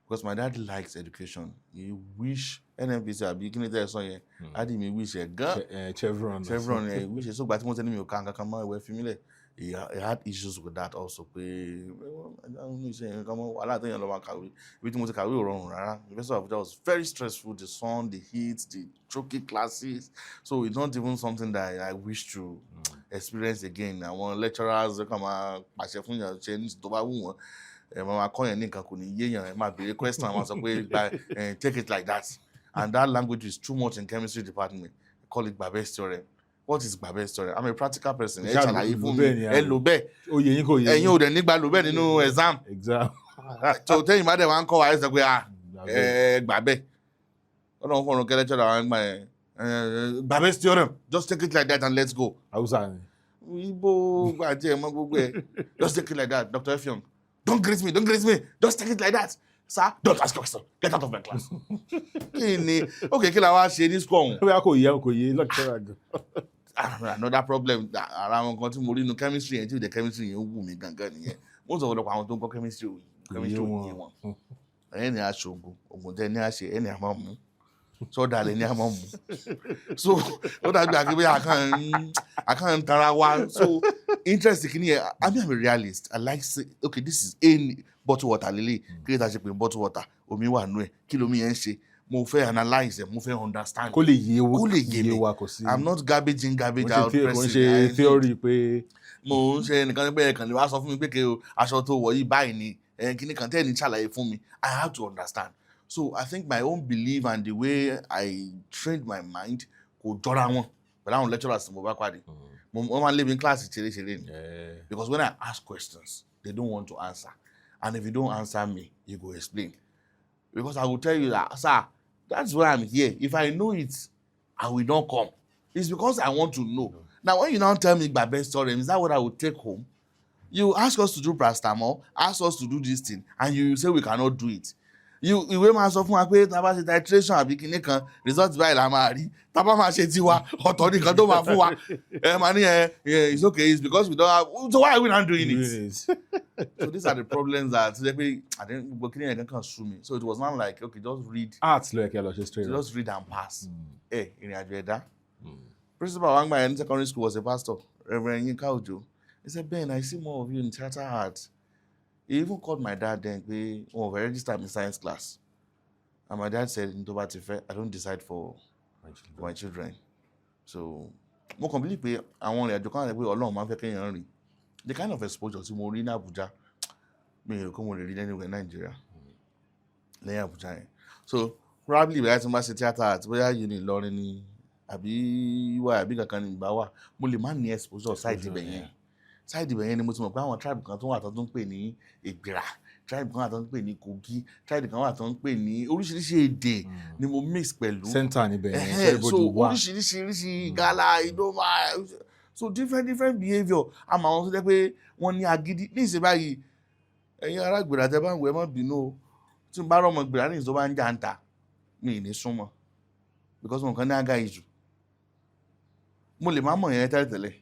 because my dad likes education. He wish NNPC àbí kí ni tẹ́ ẹ sọ yẹn. Daddy mi wish ẹ gan. Chevron. Ẹ wish ẹ so gba tí mo tẹ́ ní mi ò ká nǹkan mọ́ ìwé fi mí lẹ̀. He had issues with that also pé iṣẹ́ nǹkan mọ́ wàhálà tó yẹn lọ́ máa kàwé. Ibi tí mo ti kàwé ò rọrùn rárá. University of Abuja was very stressful. The sun, the heat, the choky classes. So it's not even something that I wish to experience again. Àwọn lecturers kàn máa pàṣẹ fún yàn ṣe ní tó bá wù wọ́n. Máa kọ́ yẹn ní nǹkan kò ní yé yàn. Máa béèrè question máa sọ pé take it like that. And that language is too much in chemistry department. They call it Babel's theorem. What is Babel's theorem? I'm a practical person. Ẹ ṣàlàyé fún mi. Ẹ lò bẹ́ẹ̀. Oyè yín kò yé. Ẹ̀yin ò dẹ̀ nígbà lò bẹ́ẹ̀ nínú exam. So tẹ́yìn bá dẹ̀ wá ń kọ́ wa ẹ sọ pé gbà bẹ́ẹ̀. Ọlọ́run fọ̀run kẹ́lẹ́ ṣọ́ra wa ń gbà yẹn. Babel's theorem. Just take it like that and let's go. Hausa ni. Ibo àti ẹ̀mọ́ gbogbo ẹ̀. Just take it like that, Dr. Effiong. Don't greet me. Just take it like that. Sir, don't ask question. Get out of my class. Okay, kí la wá ṣe ní school ọ̀hún. Bóyá kò yé lecturer gan. Another problem, ara àwọn nǹkan tí mo rí inú chemistry yẹn tí ìdẹ chemistry yẹn wù mí gangan nìyẹn. Mo sọ ọ̀pọ̀lọpọ̀ àwọn tó ń kọ́ chemistry òyìn wọn. Ẹ̀yẹ́ ni a ṣògùn, ògùn tẹ́ ní a ṣe, ẹni a máa mú. Sọ́dà lẹ ní a máa mú. So, ó dàbí àkébé àkàn tara wa. So, interest kìíní yẹn, I mean I'm a realist. I like say, okay, this is a bottle water lele. Kí ló ta ṣe pé bottle water, omi wà nú ẹ̀, kí lómi yẹn ń ṣe. mo fẹ́ analyse ẹ̀ mo fẹ́ understand kó lè yé mi wa kò sí. I'm not garbage in garbage out person. kò ń ṣe theory pé. mo ń ṣe nìkan pé ẹ̀kan lè wá sọ fún mi pé kí aṣọ tó wọ̀ yìí báyìí ni kíní kan tẹ́ ẹ̀ ní ṣàlàyé fún mi I have to understand. So I think my own belief and the way I trained my mind kò jọra wọn pẹ̀lú àwọn lecturers mo bá pàdé. Wọ́n máa ń lé mi ní kíláàsì ṣeré-ṣeré ni. Because when I ask questions they don't want to answer and if you don't answer me you go explain. Because I will tell you that, sir, that's why I'm here. If I know it, I will not come. It's because I want to know. Now, when you now tell me about best theorem, is that what I will take home? You ask us to do paracetamol, ask us to do this thing, and you say we cannot do it. Ìwé máa sọ fún wa pé tá a bá ṣe titration àbí kinní kan result báyìí la máa rí tá a bá máa ṣe tiwa ọ̀tọ̀ nìkan tó máa fún wa máa ní it's okay it's because we don't have so why are we not doing it? So these are the problems that ṣe pé gbogbo kinní yẹn kan sú mi so it was not like okay just read arts ló yẹ kí ẹ lọ ṣe straight just read and pass ìrìn àjò ẹ̀dá. Principal wa ngba yẹn ní secondary school was a pastor Reverend Yinka Ojo. He said Ben I see more of you in theatre art. He even called my dad then pé wọn ò fẹ́ register in science class and my dad said tó bá ti fẹ́ I don't decide for my children. So mo kàn believe pé àwọn ìrìn àjò kan rẹ̀ pé Ọlọ́run máa ń fẹ́ kéèyàn rìn the kind of exposure tí mo rí ní Abuja mi ò rò pé mo lè rí anywhere in Nigeria lẹ́yìn Abuja yẹn. So probably bẹ́ẹ̀ tí mo bá ṣe theatre art bóyá uni Ìlọrin ni àbí wà àbí kankan ní ìgbà wà mo lè má ní exposure side ibẹ̀ yẹn. Side ibẹ̀ yẹn ni mo ti mọ̀ pé àwọn tribe kan tó wà tó ń pè ní Ìgbìrà tribe kan wà tó ń pè ní Kogi tribe kan wà tó ń pè ní oríṣiríṣi èdè ni mo mix pẹ̀lú. Center níbẹ̀ yẹn so oríṣiríṣi Igala Idoma so different behaviour àmọ́ àwọn tó jẹ́ pé wọ́n ní agídí ní ìṣe báyìí ẹ̀yin ará Ìgbìrà tẹ́ bá ń wẹ̀ mọ́ bínú o tí n bá rọ̀ ọmọ Ìgbìrà ní ìṣó bá ń jà ń ta mi ì ní súnmọ́ because mo kàn ní aga ìjù mo lè má mọ̀ yẹn tẹ́lẹ̀tẹ́lẹ̀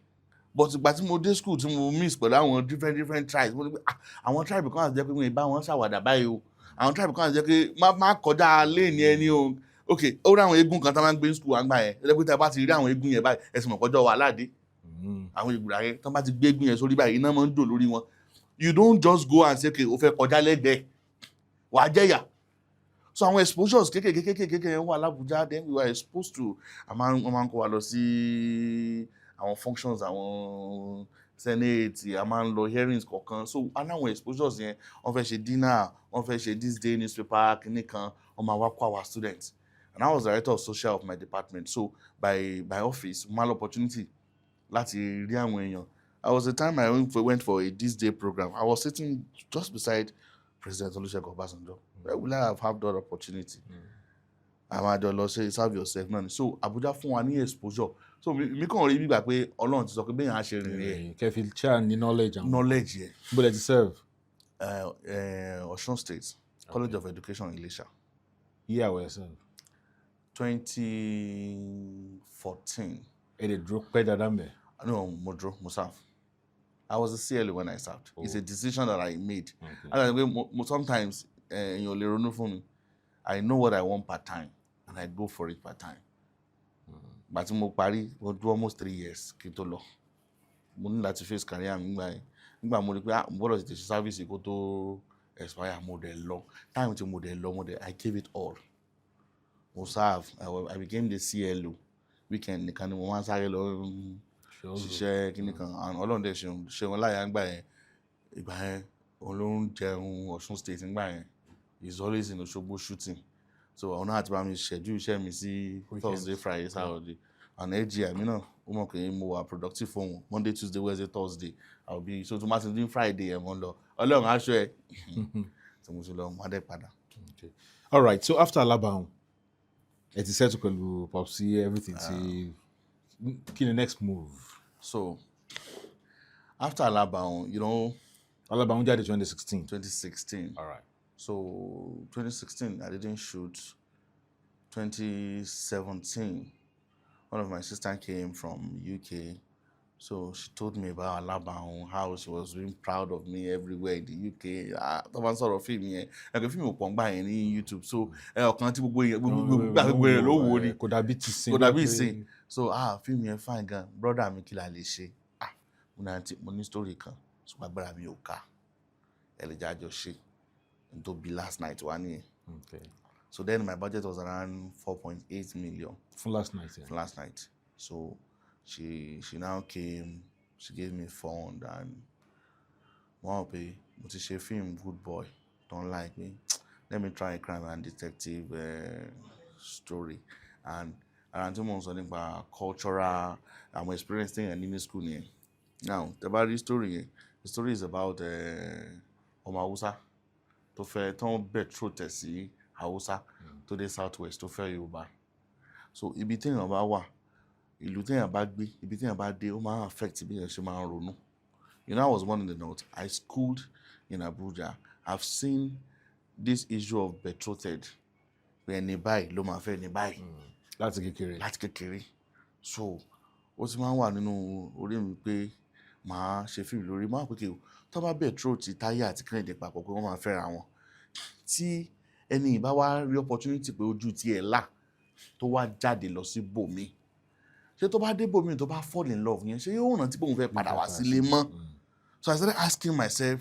but ìgbà tí mo dé school tí mo mix pẹ̀lú àwọn different tribes mo ní pé àwọn tribe kan àti jẹ́ pé mo bá wọn ṣàwàdà báyìí o àwọn tribe kan àti jẹ́ pé má kọjá léèní ẹni o ok ó rí àwọn eégún kan tó máa ń gbé school àgbà yẹn ẹlẹ́gbẹ́ tí a bá ti rí àwọn eégún yẹn báyìí ẹ̀sìn mọ̀kọ́jọ́ wà láàdé àwọn Ìgbìrà yẹn tó bá ti gbé eégún yẹn sórí báyìí iná máa ń dò lórí wọn you don't just go and say okay o fẹ́ kọjá lẹ́gbẹ̀ẹ́ wàá jẹ́yà. So àwọn exposures kékèké yẹn wà l'Abuja then we were exposed to wọ́n máa ń kó wa lọ sí àwọn functions àwọn senate a máa ń lọ hearings kọ̀ọ̀kan so aláwọn exposures yẹn wọ́n fẹ́ ṣe dinner wọ́n fẹ́ ṣe this day newspaper kìíní kan wọ́n máa wá kó our students and I was director of social of my department so by office mo máa lọ opportunity láti rí àwọn èèyàn. I was the time I went for a this day program I was sitting just beside President Olusegun Obasanjo. Where will I have had that opportunity? Àmàjọ lọ ṣe serve yourself náà ni so Abuja fún wa ní exposure so mi kàn rí bígbà pé Ọlọ́run ti sọ pé bẹ́ẹ̀ á ṣe rìn rẹ̀. kẹfì chair ní knowledge yẹn. bó lẹ ti serve. Osun State College of Education Ilesha. year where serve. 2014. Èdè dúró pẹ́ dáadáa mbẹ̀. No mo serve. I was a CLE when I served. It's a decision that I made. Sometimes èèyàn ò lè ronú fún mi. I know what I want part time and I go for it part time. But mo parí mo do almost 3 years kí n tó lọ. Mo ní láti face career mi nígbà mo rí pé mo gbọ́dọ̀ ti ṣe service kó tó expire mo dẹ̀ lọ. Time tí mo dẹ̀ lọ I gave it all. Mo serve I became the CLO. Weekend nìkan ni mo máa ń sáré lọ ṣiṣẹ́ kíní kan and Ọlọ́run dẹ̀ ṣe wọn láyà ńgbà yẹn ìgbà yẹn òun ló ń jẹun Ọ̀ṣun State ńgbà yẹn he's always in Òṣogbo shooting so ọ̀nà àti bá mi schedule iṣẹ́ mi sí Thursday Friday Saturday and AGI mi náà ó mọ̀ pé mo wà productive fún wọn Monday Tuesday Wednesday Thursday I will be so tomorrow ní Friday ẹ̀ mọ́ lọ Ọlọ́run aṣọ ẹ̀ tí mo ti lọ mọ́ adé padà. All right so after Alabama ẹ ti settle pẹ̀lú Popsi everything ti kí ni next move. So after Alabama Alabama jáde 2016. 2016. All right. So 2016 I didn't shoot. 2017 one of my sisters came from UK so she told me about Alabama how she was being proud of me everywhere in the UK. Tó bá ń sọ̀rọ̀ fíìmù yẹn ẹ̀kọ́ fíìmù pọ̀ ń gbà yẹn ní YouTube so ọ̀kan tí gbogbo yẹn ló wò ni kò dàbí ti sin so fíìmù yẹn fine gan brother mi kí la lè ṣe mo ní story kan ṣùgbọ́n agbára mi ò ká ẹ lè jájọ ṣe n tó bí last night wá nìyẹn So then my budget was around 4.8 million for last night. Yeah. for last night. So she now came, she gave me fund and one pay, mo ti ṣe film Good Boy, don't like me. Let me try a crime and detective story. And around 2 months on about cultural I'm experiencing in the school nìyẹn. Now, about this story, the story is about ọmọ Hausa tó fẹ́ tó ń betroth sí Hausa tó dé Southwest tó fẹ́ Yorùbá. So ibi téèyàn bá wà, ìlú téèyàn bá gbé, ibi téèyàn bá dé, ó máa affect bí èèyàn ṣe máa ń ronú. You know, I was born in the north. I schooled in Abuja. I've seen this issue of betrothed. Pé ẹni báyìí ló máa fẹ́ ẹni báyìí. Láti kékeré. Láti kékeré. So ó ti máa ń wà nínú orí mi pé màá ṣe fíìmù lórí máa pé kí o tó bá betroth Táyé àti Kẹ́hìndé papọ̀ pé wọ́n máa fẹ́ra wọn. Tí ẹni ìbá wá rí opportunity pé ojú tiẹ̀ là tó wá jáde lọ sí bòmí. Ṣé tó bá dé bòmí tó bá fall in love yẹn ṣé yóò rántí pé òun fẹ́ padà wá sílé mọ́? So I started asking myself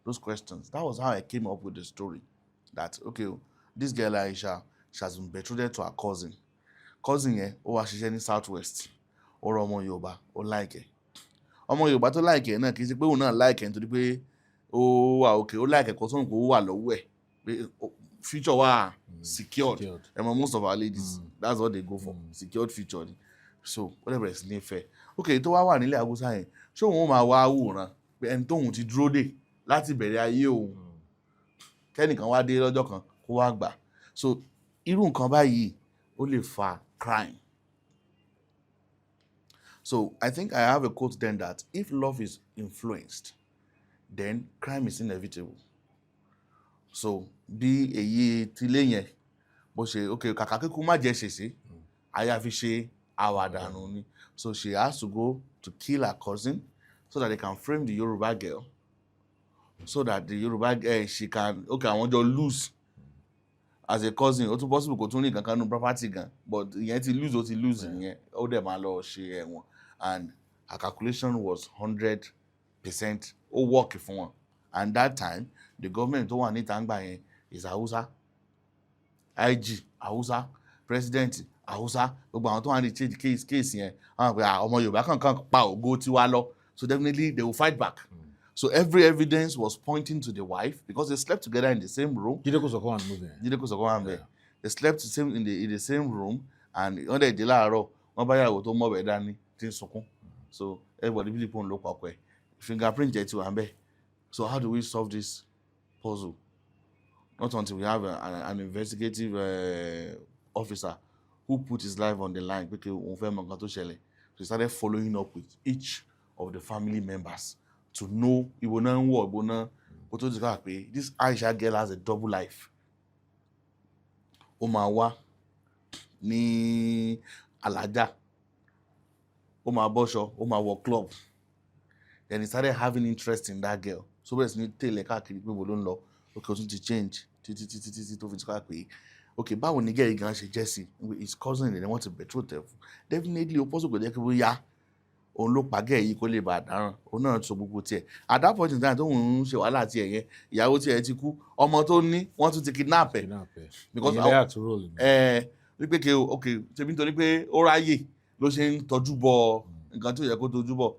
those questions. That was how I came up with the story. That, okay, this girl Aisha, she has been betrothed to her cousin. Cousin yẹn, ó wá ṣiṣẹ́ ní Southwest. Ó rọ ọmọ Yorùbá, ó like ẹ̀. Ọmọ Yorùbá tó like ẹ̀ náà kì í ṣe pé òun náà like ẹ̀ nítorí pé ó wà okay, ó like ẹ̀ kó tó ń kó wà lọ́wọ́ ẹ̀. Pé future wà secured. Most of our ladies, that's what they go for. Secured future. So, whatever is ní fẹ́. Okay, tó wá wà nílẹ̀ Haúsá yẹn, ṣé òun máa wá wòran pé ẹni tóun ti dúró dè láti bẹ̀rẹ̀ ayé òun kẹ́nìkan wá dé lọ́jọ́ kan kó wá gbà. So irú nǹkan báyìí ó lè fa crime. So I think I have a quote then that if love is influenced, then crime is inevitable. So bí èyí tilé yẹn bó ṣe okay kàkà kíkú má jẹ́ ṣèṣe àyàfi ṣe àwàdànù ni. So she has to go to kill her cousin so that they can frame the Yoruba girl, so that the Yoruba girl, she can, okay, I want to lose as a cousin. Ó tún possible kò tún ní kankan nínú property gan, but ìyẹn ti lose, ó ti lose ìyẹn, ó dẹ̀ máa lọ ṣe ẹ̀wọ̀n. And her calculation was 100%, ó work fún wọn. And that time, the government tó wà ní tàǹgbà yẹn is Hausa, IG Hausa, president Hausa, gbogbo àwọn tó wà ní change case yẹn, àwọn pé ọmọ Yorùbá kankan pa ògo tiwa lọ. So definitely they will fight back. So every evidence was pointing to the wife because they slept together in the same room. Jide Kosoko movie. They slept in the same room, and on the day láàárọ̀ wọ́n bá yàwó tó mọ̀ bẹ́ẹ̀ dání tí ń sunkún. So everybody believe pon ló papọ̀ ẹ̀. Fingerprint ẹ̀ ti wà ńbẹ̀. So how do we solve this puzzle? Not until we have an investigative officer who put his life on the line. Pé kí òun fẹ́ mọ̀ nǹkan tó ṣẹlẹ̀. So he started following up with each of the family members to know ibona nwo ibona kó tó di ká pé this Aisha girl has a double life. Ó máa wá ní Alájà, ó máa bọ́ṣọ, ó máa wọ club. Then he started having interest in that girl. So bẹ́ẹ̀ sì ni tẹ̀lé káàkiri pé wo ló ń lọ. Okay, ó tún ti change títí tó fi ká pé okay, báwo ni girl gan ṣe jẹ́ sí his cousin they want to betroth her. Definitely ó possible kò jẹ́ kí bóyá òun ló pàgẹ́ yìí kó lè bá àdáràn òun náà sọ gbogbo tiẹ̀. At that point in time tóun ń ṣe wàhálà tiẹ̀ yẹn ìyàwó tiẹ̀ ti kú, ọmọ tó ní wọ́n tún ti kidnap ẹ̀. Because wípé kí okay ṣebí nítorí pé ó ráyè ló ṣe ń tọ́jú bọ nǹkan tó yẹ kó tọ́jú bọ̀.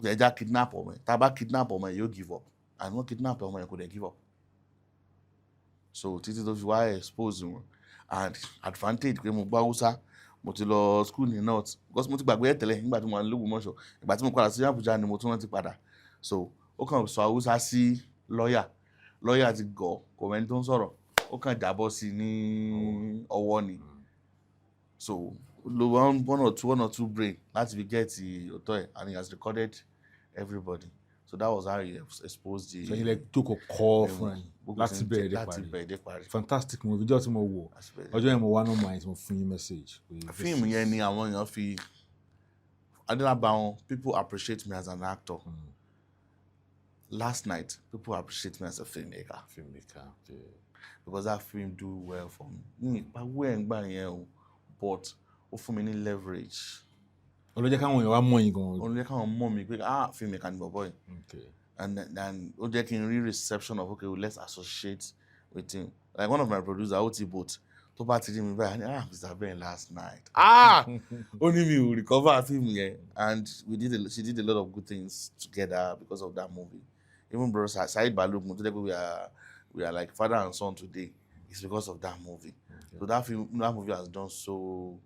Ẹja kidnap ọmọ ẹ̀, tá a bá kidnap ọmọ ẹ̀ yóò give up, and wọ́n kidnap ọmọ ẹ̀ kò dẹ̀ give up. So títí tó fi wá expose wọn, and advantage pé mo gbá Hausa, mo ti lọ school ní north because mo ti gbàgbé ẹ̀ tẹ́lẹ̀ nígbà tí mo wà ní Ògbómọ̀ṣọ́. Ìgbà tí mo padà sí Abuja ni mo tún rántí padà. So ó kàn sọ Hausa sí lọ́yà ti gọ̀ kò mẹ́ni tó ń sọ̀rọ̀, ó kàn jábọ́ sí ní ọwọ́ ni. So lo one or two brain láti fi get ọ̀tọ̀ ẹ̀, and he has recorded everybody. So that was how he exposed the. So ilẹ̀ tó kọ̀ kọ́ fún ẹ láti bẹ̀rẹ̀ dé parí. Fantastic movie. Ìjọ́ tí mo wò ọjọ́ yẹn mo wá no mind mo fún yín message. Fíìmù yẹn ni àwọn èèyàn fi Adélabáwọn, people appreciate me as an actor. Last night, people appreciate me as a filmmaker. Yeah. Because that film do well for me. But where and gbà yẹn o, but ó fún mi ní leverage. Olójẹ́ káwọn èèyàn wá mọ̀ yín gan. Olójẹ́ káwọn mọ̀ mi pé filmmaker ni bọ̀bọ̀ yìí. And ó jẹ́ kí n rí reception of okay, let's associate with him. like one of my producers ot boat tó bá ti rí mi báyìí Mr. Ben last night only me will recover film yẹn and she did a lot of good things together because of that movie. Even bro Saheed Balogun tó dẹ́ we are like father and son today. It's because of that movie. Okay. So that movie has done so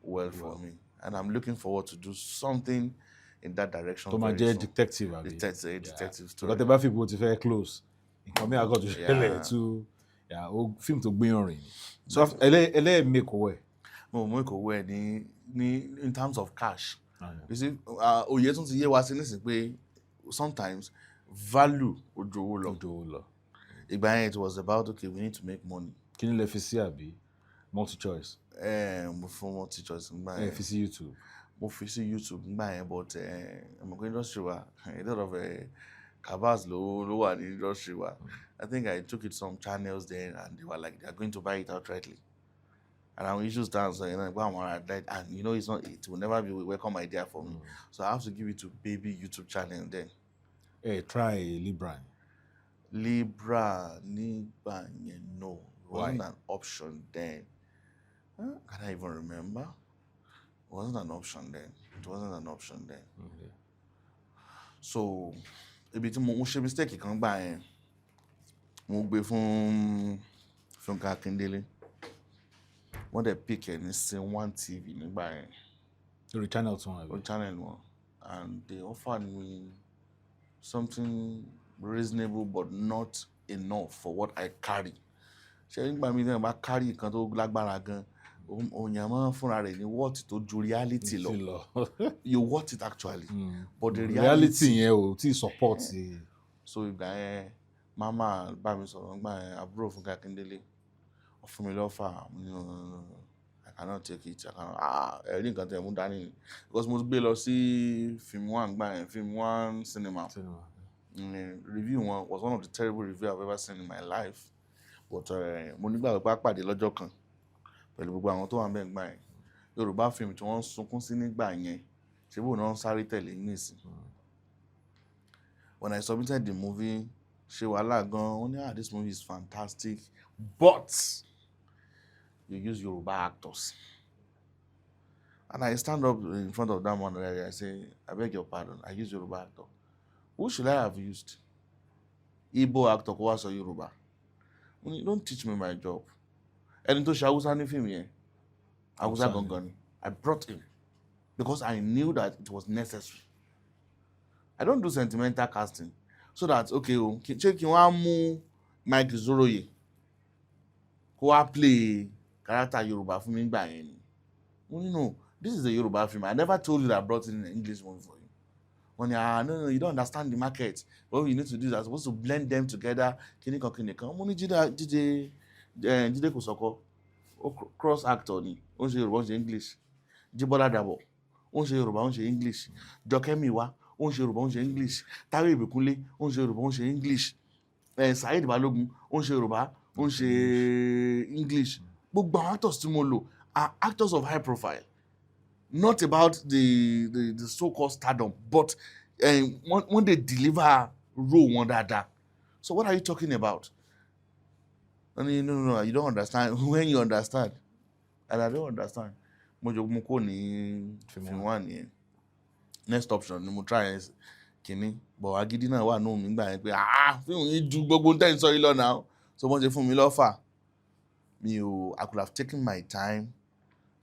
well for me, and I'm looking forward to do something in that direction. To my detective, detective story. But the people to very close. Come here, I got to film to be on. So ele make away. No, make away in terms of cash. You see, oye tún ti yé wa sí nísìnyí pé sometimes value ojú owó lọ. Ìgbà yẹn it was about okay, we need to make money. Kí ni lẹ fi sí àbí multi-choice? Mo fún multi-choice nígbà yẹn. Fi sí YouTube. Mo fi sí YouTube nígbà yẹn, but I'm going industry wa a lot of cabals ló wà ní industry wa. I think I took it some channels then and they were like they are going to buy it outrightly. And our issues down, so and you know it will never be a welcome idea for me. So I have to give it to baby YouTube channel then. Try Libra. Libra, no. It wasn't an option then. Can I even remember? It wasn't an option then. Okay. So, ibi tí mo ṣe mistake kan gbà yẹn, mo gbé fún Funke Akindele. Wọ́n dẹ̀ pick ẹ̀ ní Sin1 TV nígbà yẹn. The channel one. Channel one. And they offered me something reasonable but not enough for what I carry. Ṣé nígbà mi náà bá carry nǹkan tó lágbára gan, òyìn àmọ́ fúnra rẹ̀ ní what tó ju reality lọ. You want it actually. But the reality yẹn ò tí support. So ìgbà yẹn mama bá mi sọ̀rọ̀ nígbà yẹn àbúrò Funke Akindele. Fún mi lọ́fà, no, I cannot take it. I cannot. Ẹ̀rí nǹkan tẹ̀ mú dání. Because mo gbé lọ sí Film1 gbà yẹn, Film1 cinema. Review one was one of the terrible reviews I've ever seen in my life. But mo nígbà pé a pàdé lọ́jọ́ kan pẹ̀lú gbogbo àwọn tó wà níbẹ̀ gbà yẹn. Yorùbá film tí wọ́n sunkún sí nígbà yẹn, ṣé bò náà ń sáré tẹ̀lé nísìn. When I submitted the movie, ṣe wàhálà gan, wọ́n ní this movie is fantastic, but you use Yoruba actors. And I stand up in front of that man and I say, I beg your pardon, I use Yoruba actor. Who should I have used? Igbo actor kó wá sọ Yoruba. Don't teach me my job. Ẹni tó ṣe Hausa ní fíìmù yẹn, Hausa gangan ni. I brought him because I knew that it was necessary. I don't do sentimental casting. So that, okay, ṣé kí wọ́n á mú Mike Zoroye kó wá play character Yoruba fún mi gbà yẹn ni. No, this is a Yoruba film. I never told you that I brought in an English movie for you. No, you don't understand the market. What you need to do is I'm supposed to blend them together. Kinikan. Mo ní Jídé Kòsọ́kọ́, cross actor ni. Ó ń ṣe Yoruba, ó ń ṣe English. Jíbọ́lá Dàbọ̀, ó ń ṣe Yoruba, ó ń ṣe English. Jọkẹ́mi Wá, ó ń ṣe Yoruba, ó ń ṣe English. Táyé Ìbíkúnlé, ó ń ṣe Yoruba, ó ń ṣe English. Saheed Balogun, ó ń ṣe Yoruba, ó ń ṣe English. Gbogbo àwọn actors tí mo lò are actors of high profile. Not about the so-called stardom, but when they deliver role wọn dáadáa. So what are you talking about? I mean, no, you don't understand. When you understand, and I don't understand. Mo kò ní Film1 yẹn. Next option ni mo try kìíní, but agídí náà wà nù mí gbà yẹn pé fíìmù yìí ju gbogbo tẹ́ ń sọ yìí lọ náà. So wọ́n ṣe fún mi lọ́fà. I could have taken my time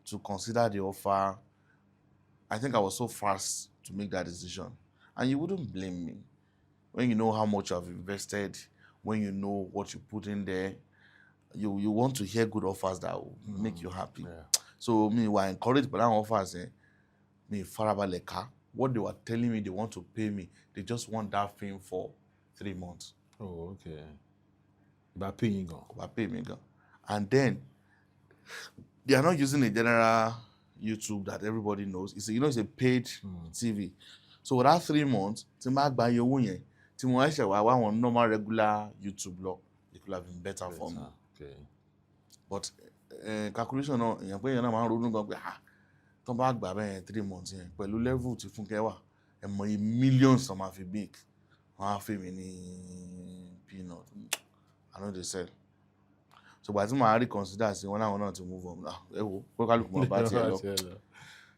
to consider the offer. I think I was so fast to make that decision. And you wouldn't blame me. When you know how much you have invested, when you know what you put in there, you want to hear good offers that will make you happy. Yeah. So we were encouraged by that offers. Farabalẹ̀ ká. What they were telling me they want to pay me, they just want that film for 3 months. Oh, okay. About paying me. And then they are not using a general YouTube that everybody knows. It's a paid TV. So with that 3 months, tí má gba iye owó yẹn, tí mo ṣe wá one normal regular YouTube lọ, it could have been better for me. Okay. But calculation náà, èèyàn pé èèyàn náà máa ń ronú gan pé tó bá gbà bẹ́ẹ̀ 3 months yẹn pẹ̀lú level tí Fúnkẹ́ wà, mọ̀ millions tó máa fi big. Wọ́n á fi mi ní peanut. I know they sell. So by the time I reconsider, say when I want to move on,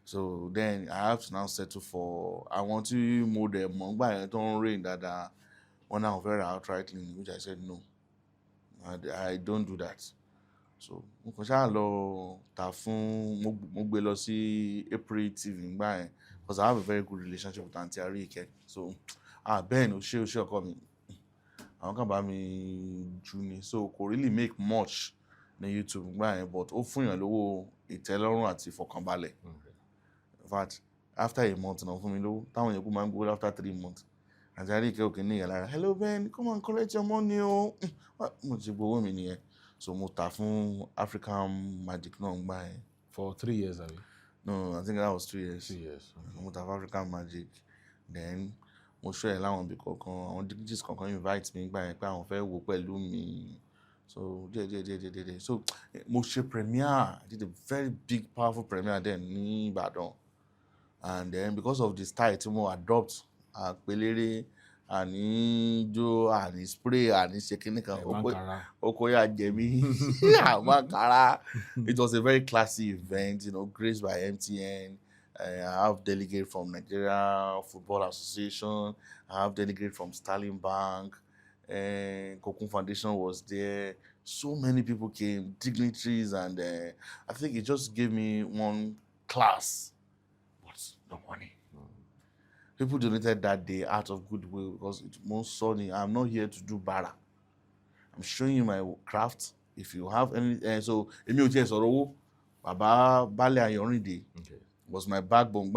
so then I have to now settle for I want to move them by don't rain that when I'm very outrightly, which I said no. I don't do that. So mo kàn ṣáà lọ tà fún mo gbé lọ sí April TV nígbà yẹn because I have a very good relationship with Aunty Arike. So Ben o ṣe ọkọ mi àwọn kan bá mi jù ni so kò really make much ní YouTube nígbà yẹn but ó fún yàn lówó ìtẹ́lọ́rùn àti ìfọ̀kànbalẹ̀. In fact after a month náà fún mi lówó táwọn yẹn kú máa ń gbowó after 3 months. Aunty Arike òkè ní ìyàlára hello Ben come and collect your money o mo ti gbowó mi nìyẹn. So mo tà fún African Magic náà nígbà yẹn. For 3 years, have you? No, I think that was 2 years. 2 years. Mo tà fún African Magic. Then mo show ẹ̀ láwọn ibì kọ̀ọ̀kan àwọn dignitaries kọ̀ọ̀kan invite mi nígbà yẹn pé àwọn fẹ́ wò pẹ̀lú mi. So díẹ̀. So mo ṣe premiere. I did a very big powerful premiere then ní Ìbàdàn. And then because of the style tí mo adopt Lere àní jó àní spray àní ṣe kíní kan oko ya jẹ mí àmàkàrà. It was a very classy event, graced by MTN. I have delegate from Nigeria Football Association. I have delegate from Sterling Bank. Kokun Foundation was there. So many people came, dignitaries, and I think it just gave me one class. But no money. People donated that day out of goodwill because it's most sunny. I'm not here to do bara. I'm showing you my craft. If you have any, so Emi Oje Sorowo, Baba Bale Ayorinde was my backbone.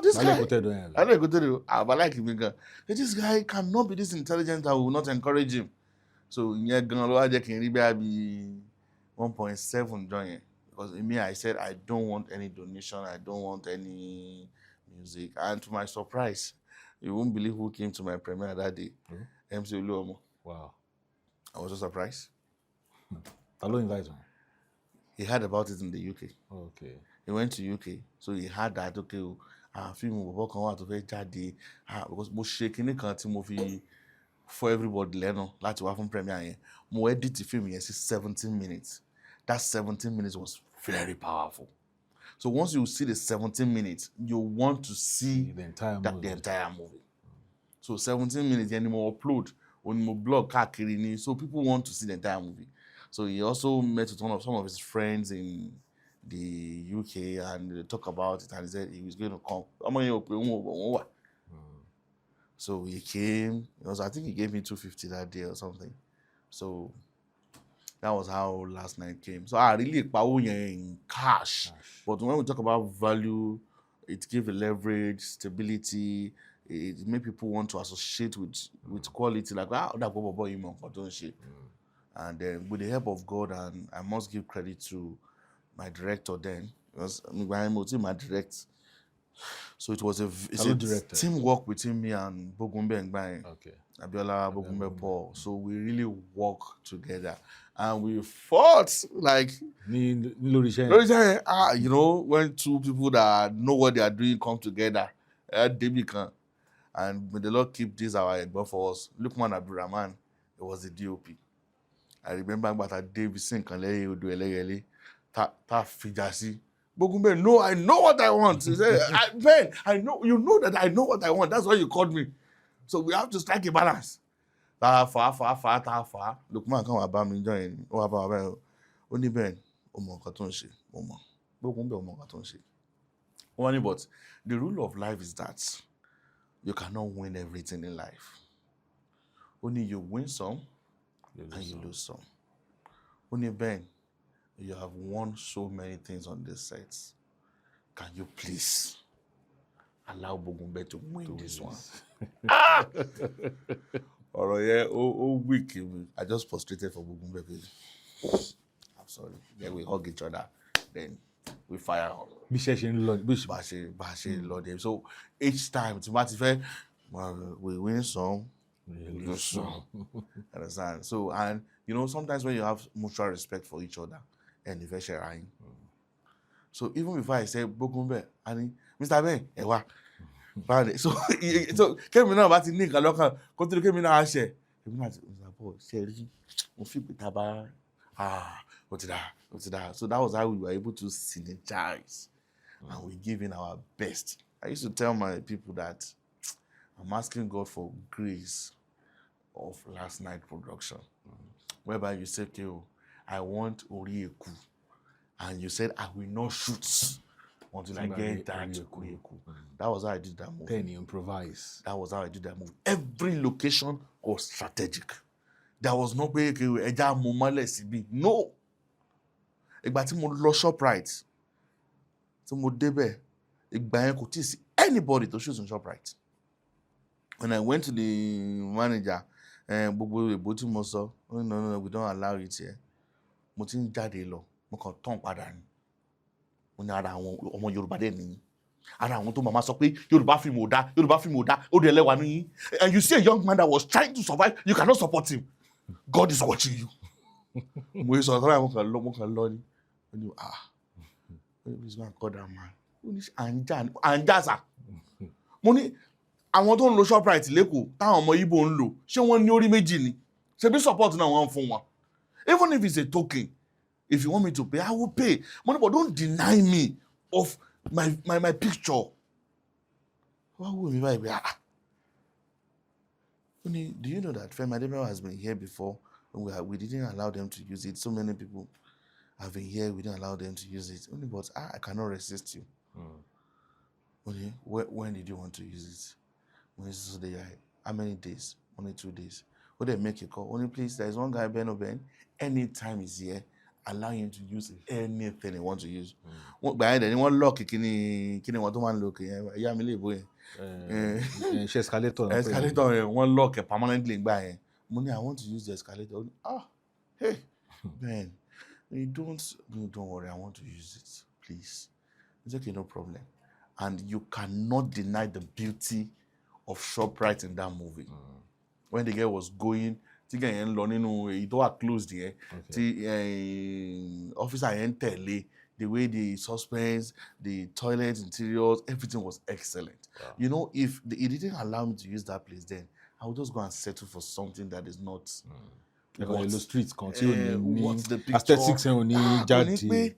This guy. I don't go tell you. I like him. This guy cannot be this intelligent. I will not encourage him. So yeah, gonna can be 1.7 join because me I said I don't want any donation. I don't want any music, and to my surprise, you won't believe who came to my premiere that day. MC Oluomo. Wow. I was so surprised. Hello, invite him. He heard about it in the UK. Okay. He went to UK, so he heard that film bọ̀bọ̀ kan wà tó fẹ́ jáde because mo ṣe kinní kan tí mo fi for everybody lẹ́nu láti wá fún premiere yẹn. Mo edit the film yẹn sí 17 minutes. That 17 minutes was very powerful. So once you see the 17 minutes, you want to see the entire movie. So 17 minutes, then you upload on my blog, so people want to see the entire movie. So he also met with some of his friends in the UK and they talk about it and he said he was going to come. So he came. I think he gave me 250 that day or something. So that was how last night came. So I really in cash. But when we talk about value, it gives a leverage, stability. It makes people want to associate with quality. Like that boy don't shit. And then with the help of God, and I must give credit to my director then, because my direct. So it was a teamwork between me and Bogumbe Ngbaye. Okay. Abiola Bogumbe Paul. So we really work together. And we fought like when two people that know what they are doing come together. And may the Lord keep this our Egbo for us. Lukman Abdurrahman, it was the DOP. I remember about Davidson Kanleye Odo Elegele, ta Fijasi. Bogumbe, no, I know what I want. He said, Ben, I know, you know that I know what I want. That's why you called me. So we have to strike a balance. Far. Lukman kan wá bá mi join. Ó wá bá wa báyìí. Ó ní Ben, ó mọ nǹkan tó ń ṣe. Ó mọ̀. Bogumbe ó mọ nǹkan tó ń ṣe. Ó wá ní, but the rule of life is that you cannot win everything in life. Only you win some and you lose some. Only Ben, you have won so many things on this set. Can you please allow Bogumbe to win this one? Weak. I just frustrated for Bogumbe. I'm sorry. Then we hug each other. Then we fire on. So each time, we win some, we lose some. Understand? So, and sometimes when you have mutual respect for each other, and if sharing. So even before I say Bogumbe, and Mr. Ben, so came now about in Nika local, continue came in our share. Mr. Paul, share, we feel with Taba. What's that? So that was how we were able to synergize, and we give in our best. I used to tell my people that I'm asking God for grace of last night production, whereby you said, okay, I want Orieku, and you said I will not shoot until I get that Orieku. That was how I did that movie. Then you improvise. That was how I did that movie. Every location was strategic. There was no way ẹja mo mọ́lẹ̀ síbi. No. Ìgbà tí mo lọ ShopRite, tí mo débẹ̀, ìgbà yẹn kò tíì sí anybody to shoot in ShopRite. When I went to the manager, gbogbo èbó tí mo sọ, no, we don't allow it here. Mo ti ń jáde lọ, mo kàn tán padà ni. Mo ní ara àwọn ọmọ Yorùbá dẹ̀ nìyí. Ara àwọn tó máa sọ pé Yorùbá fíìmù ò dá, ó dẹ̀ lẹ́wà níyí. And you see a young man that was trying to survive, you cannot support him. God is watching you. Mo sọ ọ̀tọ́ àwọn mo kàn lọ ni. Ó ní please go and call that man. Ó ní àǹjà sà. Mo ní àwọn tó ń lo ShopRite lẹ́kọ̀ọ́ táwọn ọmọ Igbo ń lò ṣé wọ́n ní orí méjì ni? Ṣebí support náà wọ́n fún wọn. Even if it's a token, if you want me to pay, I will pay. Money, but don't deny me of my picture. Why would we buy? Do you know that Femi Adébáyọ̀ has been here before? We didn't allow them to use it. So many people have been here. We didn't allow them to use it. Only, but I cannot resist you. Only, when did you want to use it? When is the how many days? Only 2 days. When they make a call, only please, there is one guy, Ben. Anytime he's here, allow him to use anything he wants to use. By then, one lock, kini what one lock. Yeah, me live escalator, one lock permanently by money. I want to use the escalator. Hey, Ben, don't worry. I want to use it, please. It's okay, no problem. And you cannot deny the beauty of ShopRite in that movie. When the guy was going, it was closed here. Officer entered the way the suspense, the toilet interiors, everything was excellent. Wow. You know, if he didn't allow me to use that place, then I would just go and settle for something that is not. Because the streets continue. What's the picture? Aesthetics and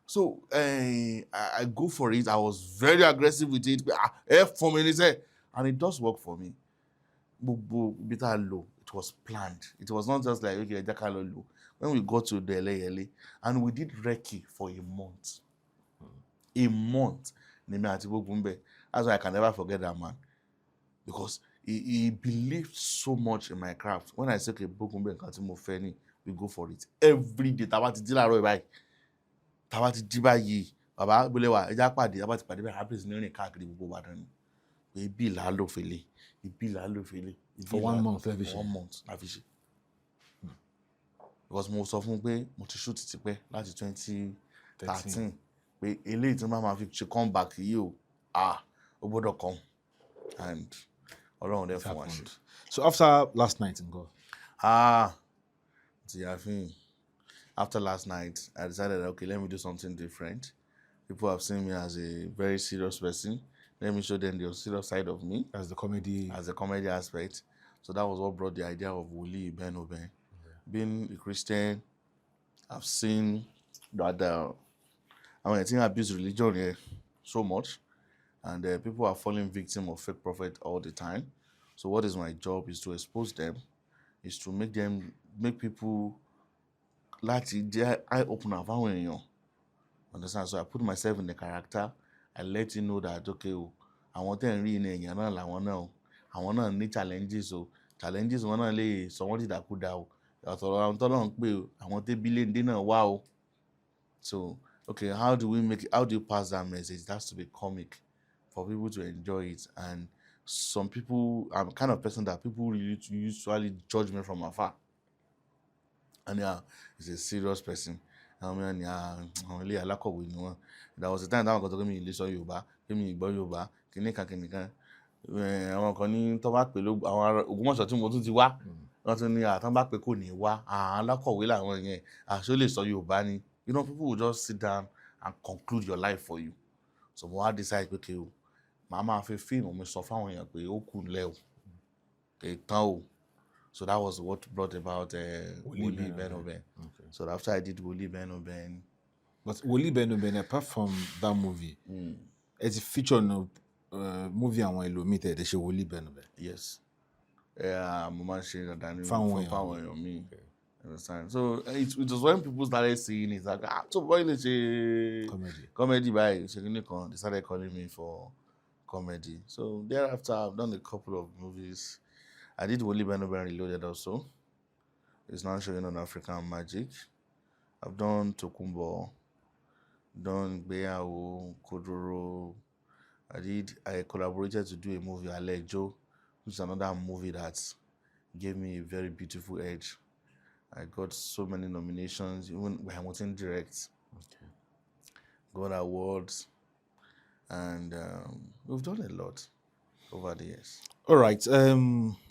So I go for it. I was very aggressive with it. For me, and it does work for me. It was planned. It was not just like, okay, Jakalolo. When we got to the LA, and we did Recce for a month. A month. That's why I can never forget that man. Because he believed so much in my craft. When I say, okay, Bokumbe and Katimo Feni, we go for it. Every day, Tabati Dilaro by Tabati Dibayi, Baba Bulewa, Ejakpadi, Tabati Padiba, happens in any car, we be Lalo Fele. For 1 month, everything. 1 month, everything. Because most of them pay, shoot it pay, that's 2013. Pé eléyìí tí mama fi come back you, Obodo come, and around there for one shit. So after last night in God. See, I think after last night, I decided, okay, let me do something different. People have seen me as a very serious person. Let me show them the serious side of me. As the comedy aspect. So that was what brought the idea of Wuli Ben Oben. Being a Christian, I've seen that I think I abuse religion here so much. And people are falling victim of fake prophet all the time. So what is my job is to expose them, is to make people like their eye opener. Understand? So I put myself in the character. I let you know that, okay, I want to read in I want to need challenges. So challenges one only somebody that could out. I want to billion wow. So okay, how do you pass that message? It has to be comic for people to enjoy it. And some people, I'm kind of person that people really usually judge me from afar. And he's a serious person. There was a time that I got to give me listen Yoruba, give me Igbo Yoruba, kìnìkan. Àwọn kan ní tó bá pè ló àwọn Ògbómọ̀ṣọ́ tí mo tún ti wá. Wọ́n tún ní àtàn bá pè kò ní wá. Alákọ̀wé làwọn yẹn. Ṣó lè sọ Yorùbá ni. You know, people will just sit down and conclude your life for you. So mo wá decide pé okay o. Màá máa fi fíìmù mi sọ fáwọn èèyàn pé ó kù lẹ́ o. Ìtàn o. So that was what brought about Woli Woli Ben Oben. Benoben. Okay. So after I did Woli Benoben, But Woli Ben Oben, apart from that movie, it's a feature no movie àwọn ẹlòmíì tẹ̀ ẹ̀ ṣe Woli Ben Oben. yes, mo máa ń ṣe dandan Fáwọn fáwọn èèyàn mi. Understand? So it was when people started seeing it like so why let's say comedy by they started calling me for comedy. So thereafter I've done a couple of movies. I did Woli Benoben Reloaded also. It's now showing on African Magic. I've done Tokumbo, done Beyawo, Kodoro. I collaborated to do a movie, Alejo, which is another movie that gave me a very beautiful edge. I got so many nominations, even when I wasn't direct. Okay. Got awards, and we've done a lot over the years. All right.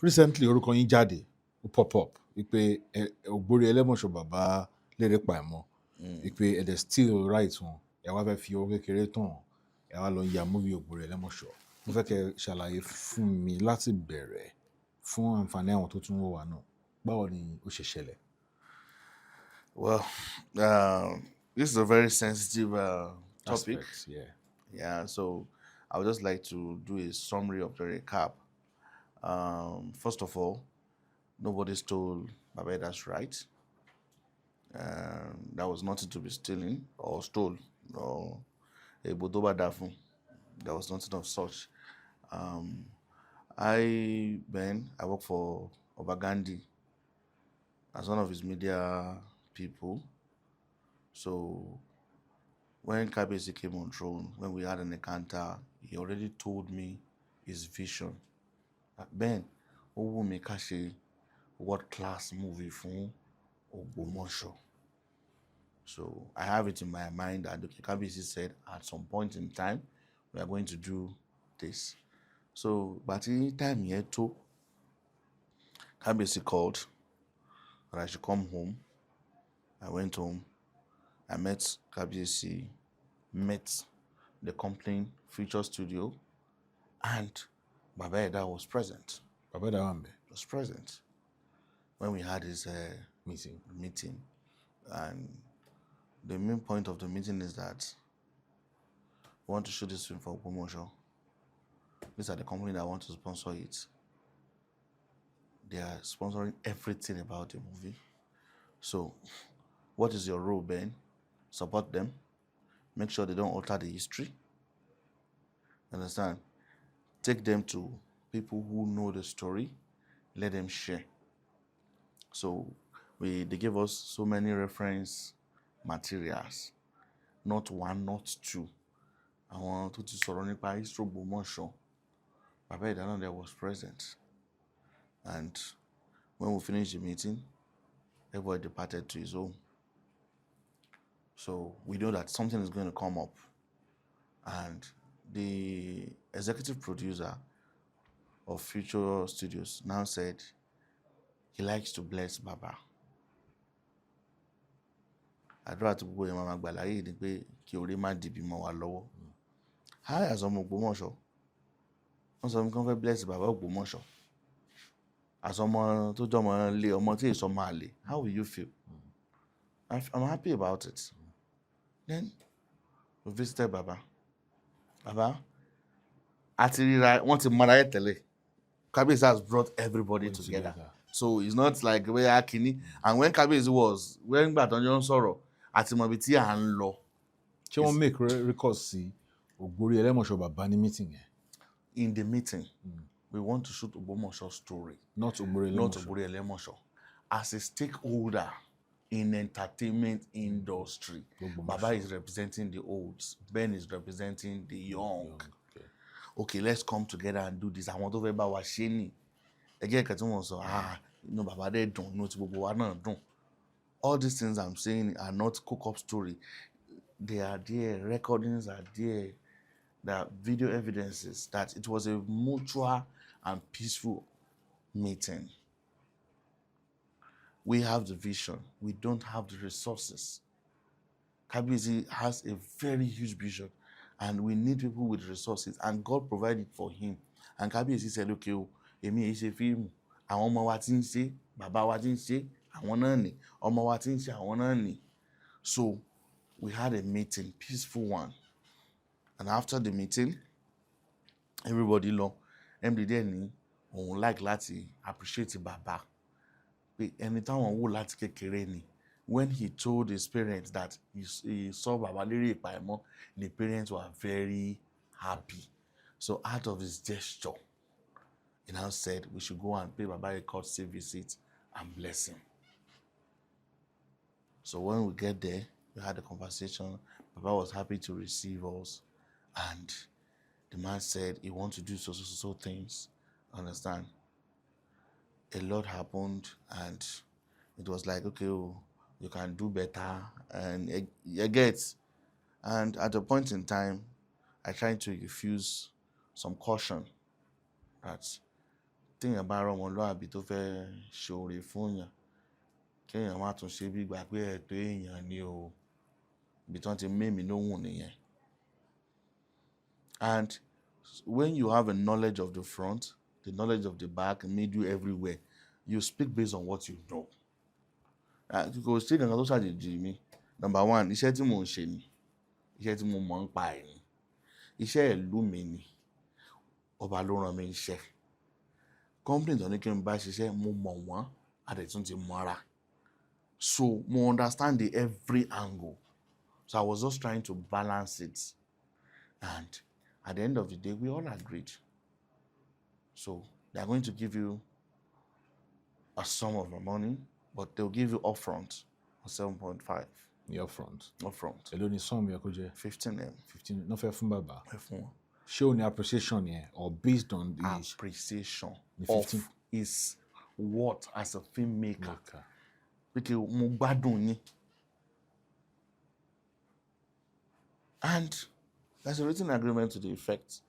Recently, orúkọ yín jáde, ó pop up, wípé Ogbori Elemoso bàbá Lere Paimo, wípé ẹ̀dẹ̀ still right wọn, ẹ wá fẹ́ fi owó kékeré tán, ẹ wá lọ ya movie Ogbori Elemoso. Mo fẹ́ kẹ́ ṣàlàyé fún mi láti bẹ̀rẹ̀ fún àǹfààní àwọn tó tún wò wá náà. Báwo ni ó ṣe ṣẹlẹ̀? Well, this is a very sensitive topic. Aspects, yeah. Yeah, so I would just like to do a summary of the recap. First of all, nobody stole Babeda's right. There was nothing to be stealing or stole or a Bodoba Dafu. There was nothing of such. I work for Obagandi as one of his media people. So when Kabesi came on throne, when we had an encounter, he already told me his vision. Ben, who will make a world-class movie for Ogbomoso? So I have it in my mind that Kabesi said at some point in time, we are going to do this. So, but in time here too, Kabesi called that I should come home. I went home. I met Kabesi, met the company Future Studio, and Baba Eda was present. Baba Eda was present when we had this meeting. And the main point of the meeting is that we want to shoot this film for promotion. These are the company that want to sponsor it. They are sponsoring everything about the movie. So, what is your role, Ben? Support them. Make sure they don't alter the history. Understand? Take them to people who know the story. Let them share. So, they gave us so many reference materials. Not one, not two. I want to surround by history Ogbomoso. Baba Eda there was present. And when we finished the meeting, everybody departed to his home. So we know that something is going to come up. And the executive producer of Future Studios now said he likes to bless Baba. Àdúrà tí gbogbo yẹn máa gbà láyé ni pé kí orí má dìbì mọ́ wa lọ́wọ́. Hi, as ọmọ Ògbómọ̀ṣọ́. Wọ́n sọ fún mi fẹ́ bless Baba Ògbómọ̀ṣọ́. As ọmọ tó jọmọ lé ọmọ tí èso máa lè, how will you feel? I'm happy about it. Then we visited Baba. Baba, àti ríra wọ́n ti mara ẹ̀ tẹ́lẹ̀. Kabiyesi has brought everybody together. So it's not like where Akini. And when Kabiyesi was, when Gbatonjo ń sọ̀rọ̀, àti mọ̀ ibi tí à ń lọ. Ṣé wọ́n make record sí Ogbori Elemoso bàbá ní meeting yẹn? In the meeting, we want to shoot Ogbomoso story. Not Ogbori Elemoso. As a stakeholder in entertainment industry, Baba is representing the olds. Ben is representing the young. Okay, let's come together and do this. Àwọn tó fẹ́ bá wa ṣe ni. Ẹ jẹ́ ìkàtí wọn sọ, inú bàbá dẹ̀ dùn, inú tí gbogbo wa náà dùn. All these things I'm saying are not cook-up story. They are there, recordings are there. There are video evidences that it was a mutual and peaceful meeting. We have the vision. We don't have the resources. Kabiyesi has a very huge vision, and we need people with resources, and God provided for him. And Kabiyesi said, okay, èmi èyí ṣe fíìmù, àwọn ọmọ wa ti ń ṣe, bàbá wa ti ń ṣe, àwọn náà ni, ọmọ wa ti ń ṣe, àwọn náà ni. So we had a meeting, peaceful one, and after the meeting everybody lọ, MD dẹ̀ ní òun like láti appreciate bàbá pé ẹni táwọn wò láti kékeré ni. When he told his parents that he saw bàbá Lere Paimo, the parents were very happy. So out of his gesture, he now said we should go and pay baba a courtesy visit and bless him. So when we get there, we had a conversation. Baba was happy to receive us, and the man said he wants to do so things. Understand? A lot happened, and it was like, okay, oh, you can do better, and you get. And at a point in time, I tried to refuse some caution that thing about ọmọlúàbí tó fẹ́ ṣoore fún yàn, kéèyàn má tún ṣe bí ìgbà pé ẹ̀tọ́ èèyàn ni o, ibi tí wọ́n ti mí mi lóhùn nìyẹn. And when you have a knowledge of the front, the knowledge of the back, middle, everywhere, you speak based on what you know. Kò sí kankan tó ṣàjèjì mi. Number one, iṣẹ́ tí mò ń ṣe ni, iṣẹ́ tí mo mọ̀ ń pa ẹ̀ ni, iṣẹ́ ìlú mi ni, ọba ló rán mi iṣẹ́. Company tó ní kí n bá ṣiṣẹ́, mo mọ̀ wọ́n, a dẹ̀ tún ti mọ́ra. So mo understand the every angle. So I was just trying to balance it. And at the end of the day, we all agreed. So they are going to give you a sum of money, but they'll give you upfront 7.5. Ní upfront. Upfront. Èló ni sum yẹ kó jẹ́? 15M. 15 náà fẹ́ fún bàbá. Ẹ fún wọn. Ṣé o ní appreciation yẹn, or based on the Appreciation the of 15? his what as a filmmaker. Okay. Because mo gbádùn yín. And there's a written agreement to the effect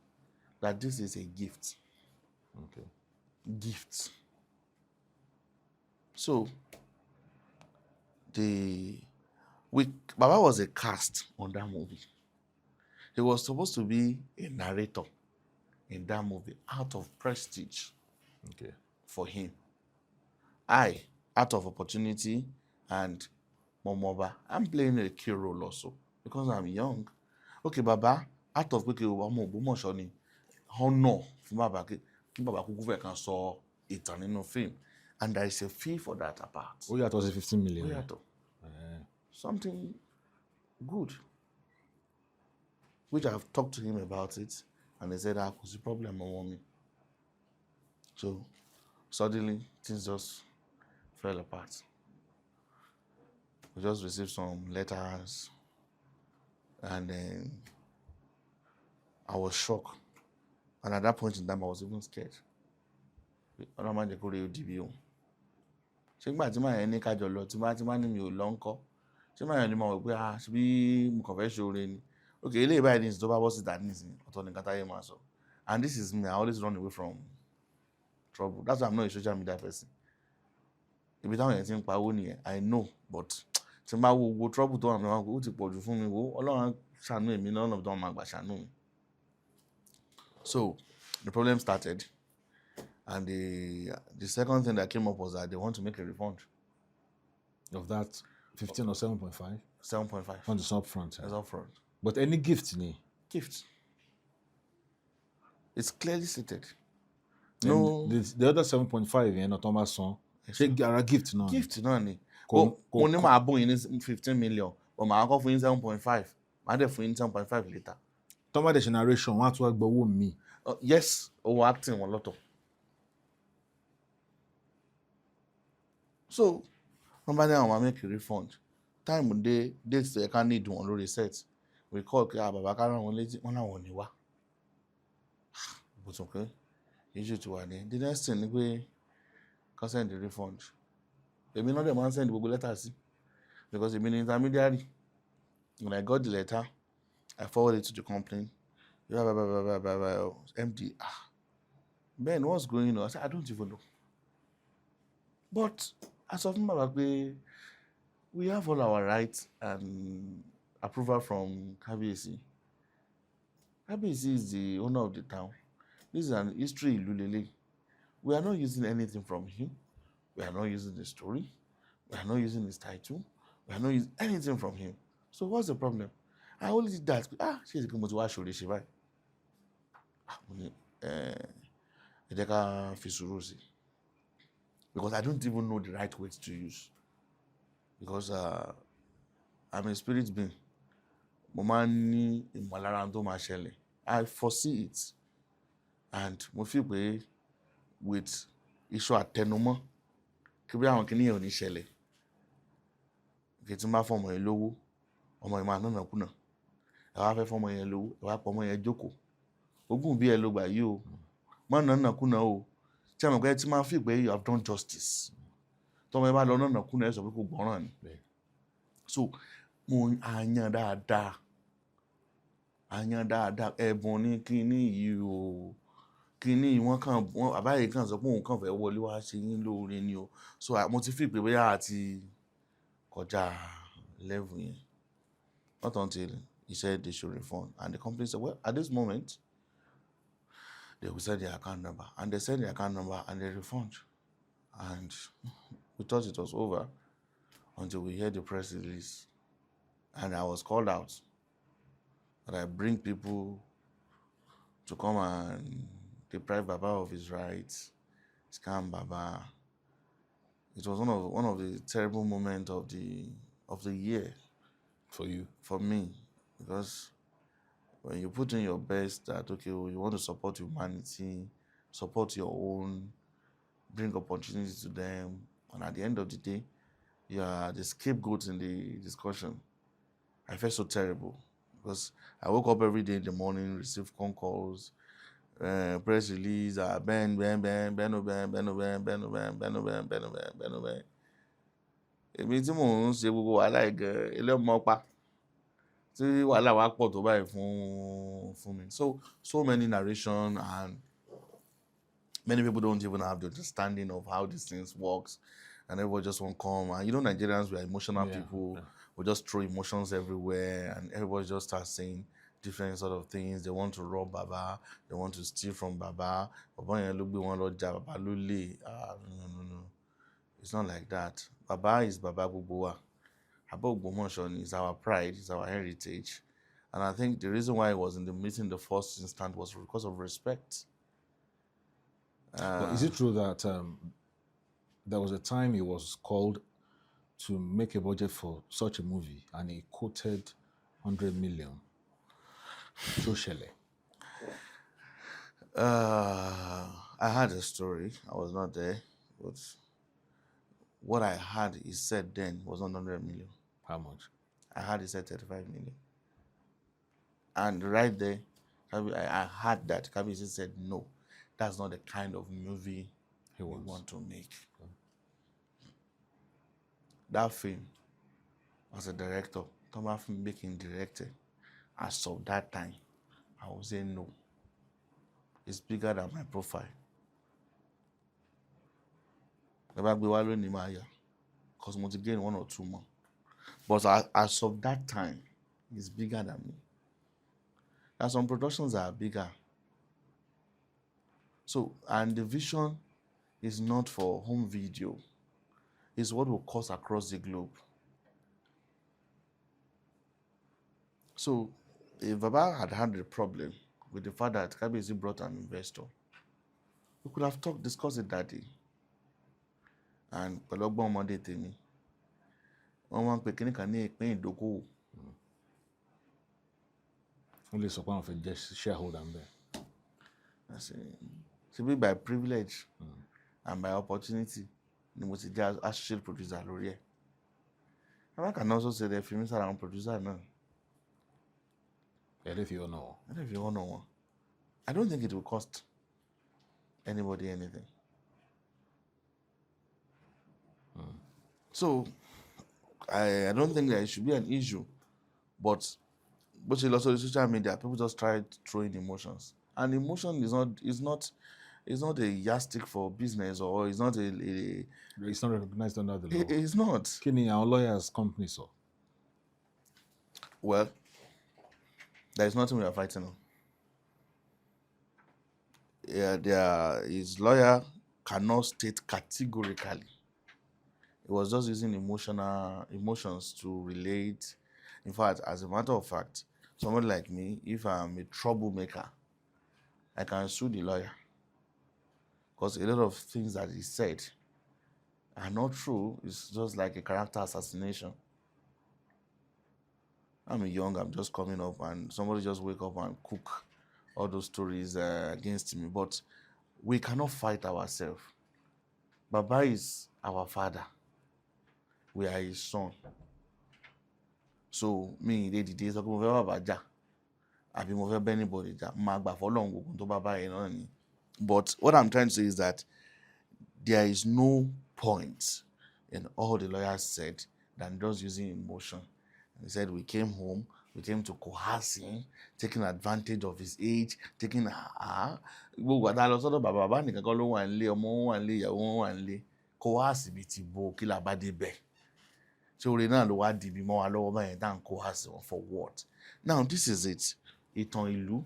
that this is a gift. Okay. Gift. So Baba was a cast on that movie. He was supposed to be a narrator in that movie out of prestige. Okay. For him. I, out of opportunity, and Momoba, I'm playing a key role also because I'm young. Okay, Baba, out of honor fún Baba kí Baba kúkú fẹ́ kan sọ ìtàn nínú film, and there is a fee for that apart. Ó yàtọ̀ sí 15 million. Ó yàtọ̀. Something good, which I've talked to him about it, and he said, kò sí problem ọmọ mi. So suddenly things just fell apart. We just received some letters, and then I was shocked. And at that point in time, I was even scared. Ọlọ́run má jẹ́ kó rí ODB o. Ṣé nígbà tí màá yẹn ní kájọ lọ, tí màá ní mi ò lọ ńkọ́? Ṣé màá yẹn ní máa wọ̀ pé ṣe bí mo kàn fẹ́ ṣoore ni? Okay, eléyìí báyìí ní ìsìn tó bá bọ́ síta ní ìsìn, ọ̀tọ̀ nìkan táyé máa sọ. And this is me, I always run away from trouble. That's why I'm not a social media person. Ibi táwọn yẹn ti ń pawó nìyẹn, I know, but tí n bá wo trouble tó wà mí, ó ti pọ̀ jù fún mi, Ọlọ́run ṣàánú èmi náà, ọ̀nà tó máa gbà ṣàánú mi. So the problem started, and the second thing that came up was that they want to make a refund Of that 15 or 7.5? 7.5. On the upfront. As upfront. But any gift ni? Gift. It's clearly stated. No. The other 7.5 yẹn náà tó máa san. Ṣé ara gift náà? Gift náà ni. Mo ní máa bún yín ní 15 million, but màá kọ́ fún yín 7.5. Màá dẹ̀ fún yín 7.5 later. Tó máa dẹ̀ ṣe narration, wọ́n á tún wá gbọ́ owó mi. Yes, owó acting wọn lọ́tọ̀. So wọ́n bá ní àwọn máa make a refund. Time date tó yẹ ká need wọn lórí set. We call kí bàbá ká rán wọn létí, wọ́n náà wọ̀ ní wá. But okay, issue ti wà ní. The next thing ni pé ká send the refund. Èmi náà dẹ̀ máa ń send gbogbo letter sí, because èmi ni intermediary. When I got the letter, I forwarded it to the company. MD, Ben, what's going on? I said, I don't even know. But as of now, we have all our rights and approval from KBC. KBC is the owner of the town. This is an history ìlú lélẹ̀. We are not using anything from him. We are not using the story. We are not using his title. We are not using anything from him. So what's the problem? I only did that. Ṣé èsì pé mo ti wá ṣòro ṣe báyìí? Mo ní ẹ jẹ́ ká fi sùúrù sí. Because I don't even know the right words to use. Because I'm a spirit being. Mo máa ń ní ìmọ̀lára tó máa ṣẹlẹ̀. I foresee it. And mo feel pé with iṣu àtẹnumọ́ kí bí àwọn kìnìyàn ò ní ṣẹlẹ̀. Kí tí n bá fọmọ yẹn lówó, ọmọ yẹn máa nánà kùnà. Ẹ wá fẹ́ fọmọ yẹn lówó, ẹ wá pọ̀ ọmọ yẹn jókòó. Ogún bí ẹ ló gbà yìí o. Má nánà kùnà o. Tí a mọ̀ pé ẹ ti máa feel pé you have done justice. Tọ́mọ yẹn bá lọ nánà kùnà ẹ sọ pé kò gbọ́ràn ni. So mo àyàn dáadáa. Àyàn dáadáa. Ẹ̀bùn ní kíní yìí o. Kíní wọ́n àbáyé kan sọ pé òun kàn fẹ́ wọlé wá ṣe yín lóore ni o. So mo ti feel pé bóyá àti kọjá level yẹn. Not until he said they should refund. And the company said, well, at this moment, they will send their account number. And they send their account number and they refund. And we thought it was over until we heard the press release. And I was called out that I bring people to come and deprive Baba of his rights, scam Baba. It was one of the terrible moments of the year. For you? For me. Because when you put in your best that, okay, well, you want to support humanity, support your own, bring opportunity to them, and at the end of the day, you are the scapegoat in the discussion. I felt so terrible because I woke up every day in the morning, received phone calls, press release, Ben. Èmi tí mò ń ṣe gbogbo wàhálà ìgẹ̀ Elemoso pa tí wàhálà wa pọ̀ tó báyìí fún mi. So many narration and many people don't even have the understanding of how these things works, and everybody just won't come. And Nigerians, we are emotional people. Yeah. We just throw emotions everywhere, and everybody just starts saying different sort of things. They want to rob Baba. They want to steal from Baba. Baba yẹn ló gbé wọn lọ jà, Baba ló lè. No. It's not like that. Baba is Baba gbogbo wa. Baba Ogbomoso is our pride, is our heritage. And I think the reason why I was in the meeting the first instant was because of respect. But is it true that there was a time he was called to make a budget for such a movie and he quoted 100 million socially? I had a story. I was not there, but what I had he said then was not 100 million. How much? I had he said 35 million. And right there, I had that. Kabisi said, no, that's not the kind of movie we want to make. Okay. That film, as a director, Thomas film making director, as of that time, I would say no. It's bigger than my profile. Because I gain 1 or 2 more. But as of that time, it's bigger than me. There are some productions that are bigger. So, and the vision is not for home video. It's what will cost across the globe. So, if Baba had a problem with the fact that Kabiyesi brought an investor, we could have discussed it that day. And pẹ̀lú ọgbọ́n ọmọdé tèmi, wọ́n máa ń pe kíní kan ní ìpín ìdókòwò. Only so one of a shareholder there. I say, to be by privilege and by opportunity, the most associate producer lórí ẹ̀. And I can also say the film around producer now. If you know. If you know one. I don't think it will cost anybody anything. So I don't think that it should be an issue. But also the social media, people just try throwing emotions. And emotion is not a yardstick for business, or it's not it's not recognized under the law. It's not. Kini our lawyers company so. Well, there is nothing we are fighting on. Yeah, there is lawyer cannot state categorically. He was just using emotions to relate. In fact, as a matter of fact, somebody like me, if I'm a troublemaker, I can sue the lawyer. Because a lot of things that he said are not true. It's just like a character assassination. I'm young, I'm just coming up, and somebody just wake up and cook all those stories against me. But we cannot fight ourselves. Baba is our father. We are his son. So me, they did so mo fẹ́ bàbá jà àbí mo fẹ́ bẹ́ anybody jà máa gbà fọ́lọ́run gbogbo tó bàbá yẹn náà ni. But what I'm trying to say is that there is no point in all the lawyers said than just using emotion. He said we came home, we came to coerce him, taking advantage of his age, taking gbogbo àtà lọ sọ́dọ̀ bàbá nìkan kan ló wà nílé, ọmọ wọn wà nílé, ìyàwó wọn wà nílé, coerce bí ti bo kí la bá dé bẹ̀. So oore náà ló wá di bí mọ́ wa lọ́wọ́ báyẹn tá à ń coerce wọn for what? Now this is it. Ìtàn ìlú,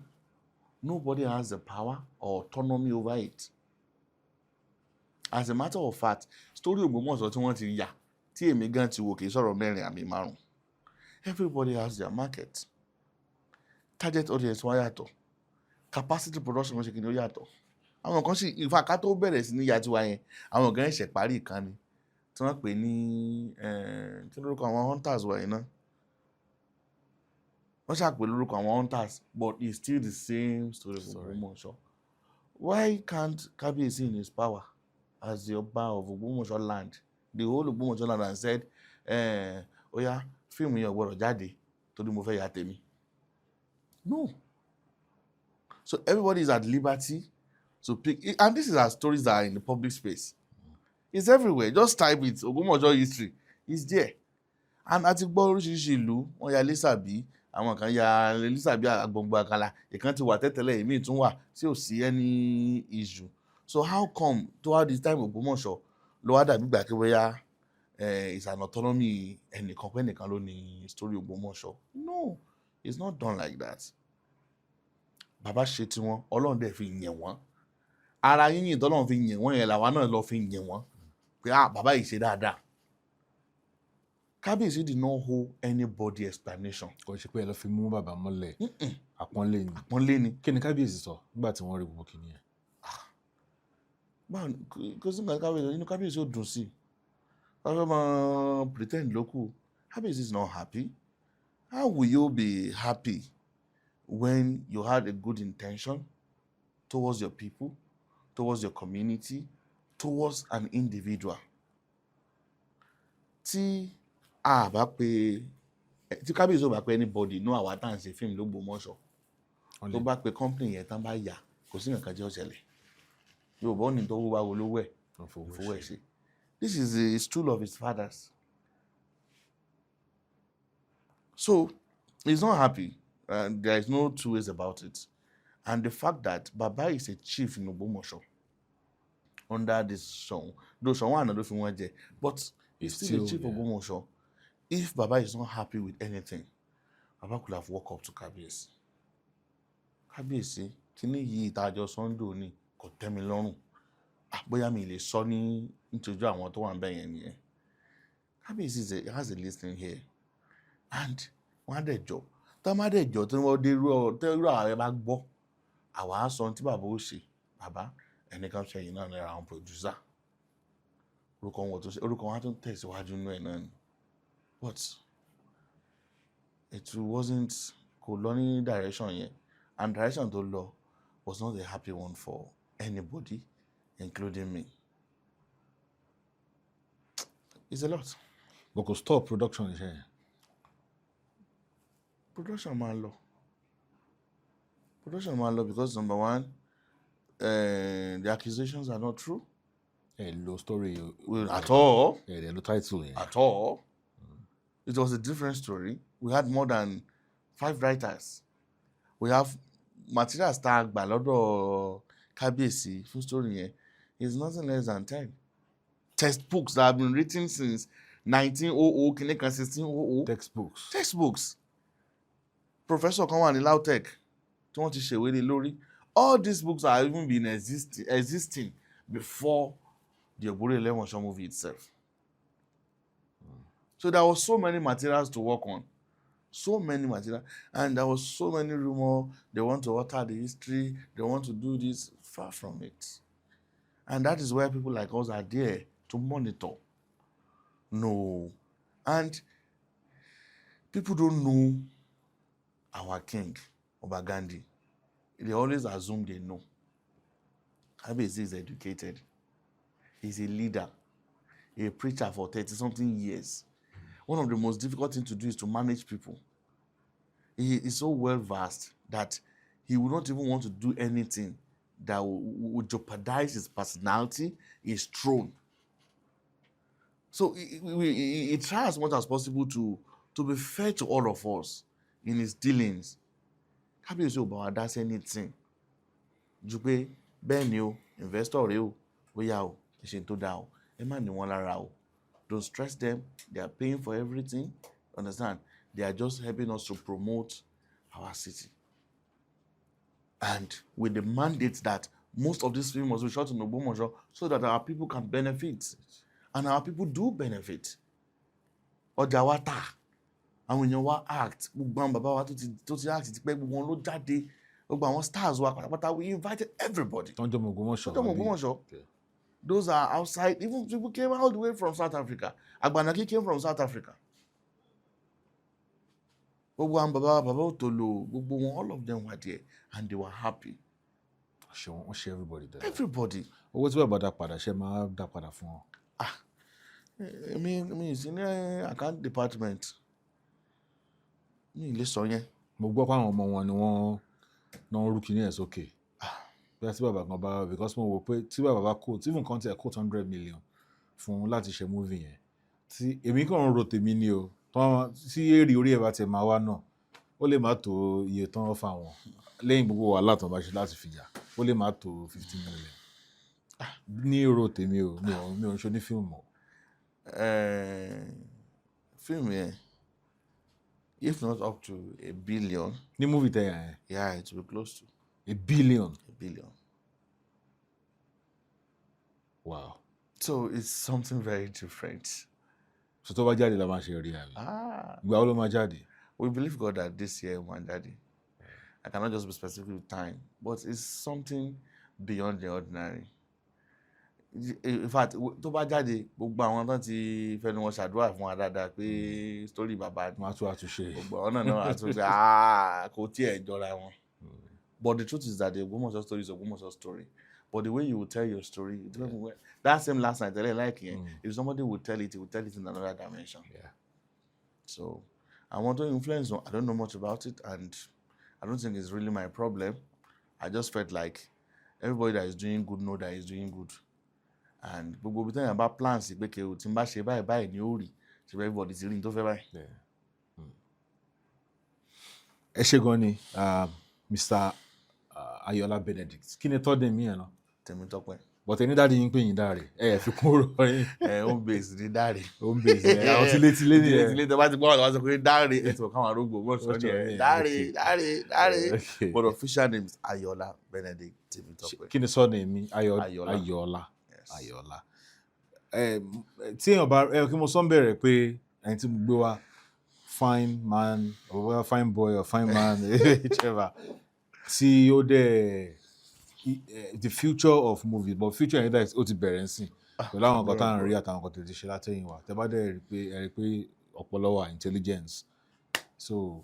nobody has the power or autonomy over it. As a matter of fact, story Ògbómọ̀ṣọ́ tí wọ́n ti yà tí èmi gan ti wò kì í sọ̀rọ̀ mẹ́rin àmì márùn. Everybody has their market. Target audience wọn yàtọ̀. Capacity production wọn ṣe kí ni ó yàtọ̀. Àwọn kan sì ìfà ká tó bẹ̀rẹ̀ sí ní ya tiwa yẹn, àwọn gan ẹ̀ṣẹ̀ parí ìkànnì tí wọ́n pè ní kí lórúkọ àwọn hunters wọ̀nyí náà. Wọ́n ṣàpè lórúkọ àwọn hunters, but it's still the same story for Ògbómọ̀ṣọ́. Why can't Kábíyèsí in his power as the Ọba of Ògbómọ̀ṣọ́ land, the whole Ògbómọ̀ṣọ́ land, and said, oya, fíìmù yẹn ò gbọdọ̀ jáde torí mo fẹ́ ya tèmi? No. So everybody is at liberty to pick, and this is our stories that are in the public space. It's everywhere. Just type it, Ògbómọ̀ṣọ́ history. It's there. And àti gbọ́ oríṣiríṣi ìlú, wọ́n ya Lísàbí, àwọn kan ya Lísàbí Àgbọ̀ngbọ̀ Àkàlà, ìkan ti wà tẹ́tẹ́lẹ̀, ìmíì tún wà tí ò sí any issue. So how come throughout this time Ògbómọ̀ṣọ́ ló wá dàbí ìgbà kí bóyá it's an autonomy ẹnìkan pé ẹnìkan ló ní story Ògbómọ̀ṣọ́? No, it's not done like that. Bàbá ṣe tiwọn, Ọlọ́run dẹ̀ fi yìn wọ́n. Ara yíyìn tọ́lọ́run fi yìn wọ́n yẹn làwa náà lọ fi yìn wọ́n. Pé bàbá yìí ṣe dáadáa. Kábíyèsí did not hold anybody explanation. Kò ṣe pé ẹ lọ fi mú bàbá mọ́lẹ̀. Àpọ́nlé ni. Àpọ́nlé ni. Kí ni Kábíyèsí sọ nígbà tí wọ́n rí gbogbo kìíní yẹn? Báwo kò sí nǹkan Kábíyèsí, inú Kábíyèsí ò dùn sí. Kábíyèsí máa pretend ló kù. Kábíyèsí is not happy. How will you be happy when you had a good intention towards your people, towards your community, towards an individual? Tí Kábíyèsí ò bá pe anybody ní àwa tá à ń ṣe fíìmù l'Ógbómọ̀ṣọ́, tó bá pe company yẹn tán bá yà, kò sí nǹkan tí ó ṣẹlẹ̀. Yorùbá ò ní tó wúwa wo lówó ẹ̀ fowó ẹ̀ ṣe. This is the stool of his fathers. So he's not happy, and there is no two ways about it. And the fact that Baba is a chief in Ògbómọ̀ṣọ́ under this song, though someone another fi wọ́n jẹ, but he's still a chief of Ògbómọ̀ṣọ́. If Baba is not happy with anything, Baba could have walked up to Kábíyèsí. Kábíyèsí, kíní yìí ìtajọ Sunday ni kò tẹ́ mi lọ́rùn. Bóyá mi lè sọ ní nítorí àwọn tó wà ń bẹ̀ yẹn nìyẹn. Kábíyèsí has a listening here. And wọ́n á dẹ̀ jọ. Tá má dẹ̀ jọ tí wọ́n dé irú àwọn ẹ bá gbọ́, àwa á sọ tí bàbá ó ṣe. Bàbá ẹnìkan ṣe yìí náà ní àwọn producer. Orúkọ wọn á tún tẹ̀síwájú nínú ẹ̀ náà ni. But it wasn't kò lọ ní direction yẹn. And direction tó lọ was not a happy one for anybody, including me. It's a lot. But kò stop production iṣẹ́ yẹn. Production máa lọ. Because number one, the accusations are not true. Lo story at all. Lo title yẹn. At all. It was a different story. We had more than 5 writers. We have materials tá a gbà lọ́dọ̀ Kábíyèsí fún story yẹn is nothing less than 10. Textbooks that have been written since 1900, kìíní kan 1600. Textbooks. Professor kan wà ní LAUTECH tí wọ́n ti ṣèwé lé lórí. All these books have even been existing before the Ogbori Elemoso movie itself. So there was so many materials to work on. So many material, and there was so many rumors. They want to alter the history. They want to do this. Far from it. And that is where people like us are there to monitor. No. And people don't know our king, Oba Gandhi. They always assume they know. Kabiyesi is educated. He's a leader, a preacher for 30-something years. One of the most difficult things to do is to manage people. He is so well versed that he would not even want to do anything that would jeopardize his personality, his throne. So he tries as much as possible to be fair to all of us in his dealings. Kabiyesi ò bá wa dá sí anything ju pé bẹ́ẹ̀ ni o, investor rẹ o, bóyá o, ìṣe tó dáa o, ẹ má ní wọn lára o. Don't stress them. They are paying for everything. Understand? They are just helping us to promote our city. And with the mandate that most of these films must be shot in Ogbomoso so that our people can benefit. And our people do benefit. Ọjà wa tà, àwọn èèyàn wa act, gbogbo àwọn bàbá wa tó ti act ti pẹ́, gbogbo wọn ló jáde, gbogbo àwọn stars wa pátápátá, we invited everybody. Tọ́jọ́ mọ̀ Ogbomoso. Those are outside. Even people came all the way from South Africa. Agbanaki came from South Africa. Gbogbo àwọn bàbá Otolo, gbogbo wọn, all of them were there and they were happy. Wọ́n ṣe everybody there. Everybody. Owó tí bàbá dá padà ṣe máa dá padà fún wọn. Mi sí ní account department. Mi lè sọ yẹn. Mo gbọ́ pé àwọn ọmọ wọn ni wọ́n náà rú kíní ẹ̀ sókè. Bí a ti bàbá kan bá, because mo wò pé tí bàbá bá quote, even kan tí ẹ̀ quote 100 million fún láti ṣe movie yẹn. Tí èmi kàn ń ro tèmi ni o. Tí èrè orí ẹ̀ bá ti máa wá náà, ó lè má tó iye tán fà wọ́n. Lẹ́yìn gbogbo wàhálà tán bá ṣe láti fìjà, ó lè má tó 50 million. Ní èrò tèmi o, mi ò ń ṣe ní fíìmù o. Fíìmù yẹn, if not up to $1 billion. Ní movie tẹ̀yà yẹn. Yeah, it will be close to $1 billion. $1 billion. Wow. So it's something very different. So tó bá jáde la máa ṣe rí àmì. Ìgbà wo ló máa jáde? We believe God that this year will jáde. I cannot just be specific with time, but it's something beyond the ordinary. In fact, tó bá jáde, gbogbo àwọn tán ti fẹnu wọn ṣàdúrà fún wa dáadáa pé story bàbá Wọ́n á tún àtúnṣe. gbogbo àwọn náà àtúnṣe kò tiẹ̀ jọra wọn. But the truth is that the Ogbomoso story is Ogbomoso story. But the way you will tell your story, that same last night, if somebody will tell it, he will tell it in another dimension. Yeah. So I want to influence. I don't know much about it, and I don't think it's really my problem. I just felt like everybody that is doing good know that is doing good. And gbogbo bí tẹ́yìn bá plans pé kí o ti ń bá ṣe báyìí ni ó rí, ṣe everybody ti rí ní tó fẹ́ báyìí. Ẹ ṣé gan ni, Mr. Ayọ̀lá Benedict. Kí ni tọ́ dé mí ẹ̀ náà? Tèmítọ́pẹ́. But ẹni dáàdi yín pé yín dáre. Fi kún orúkọ yín. Home base ní dáre. Home base ẹ̀ àwọn tílétílé ni ẹ̀. Tílétílé tó bá ti gbọ́ àwọn sọ pé dáre ẹ̀ tí wọ́n káwọn arógbó wọ́n sọ ní ẹ̀ dáre. But official name is Ayọ̀lá Benedict Tèmítọ́pẹ́. Kí ni surname mi? Ayọ̀lá. Ayọ̀lá. Tí èèyàn bá kí mo sọ ń bẹ̀rẹ̀ pé ẹni tí mo gbé wá fine man or fine boy or fine man whichever tí ó dẹ̀ the future of movies but future yẹn dẹ̀ ó ti bẹ̀rẹ̀ sí pẹ̀lú àwọn nǹkan tá à ń rí àtàwọn nǹkan tó ti ṣe látẹ̀yìn wá tẹ́ bá dẹ̀ rí pé ọpọlọ wà intelligence so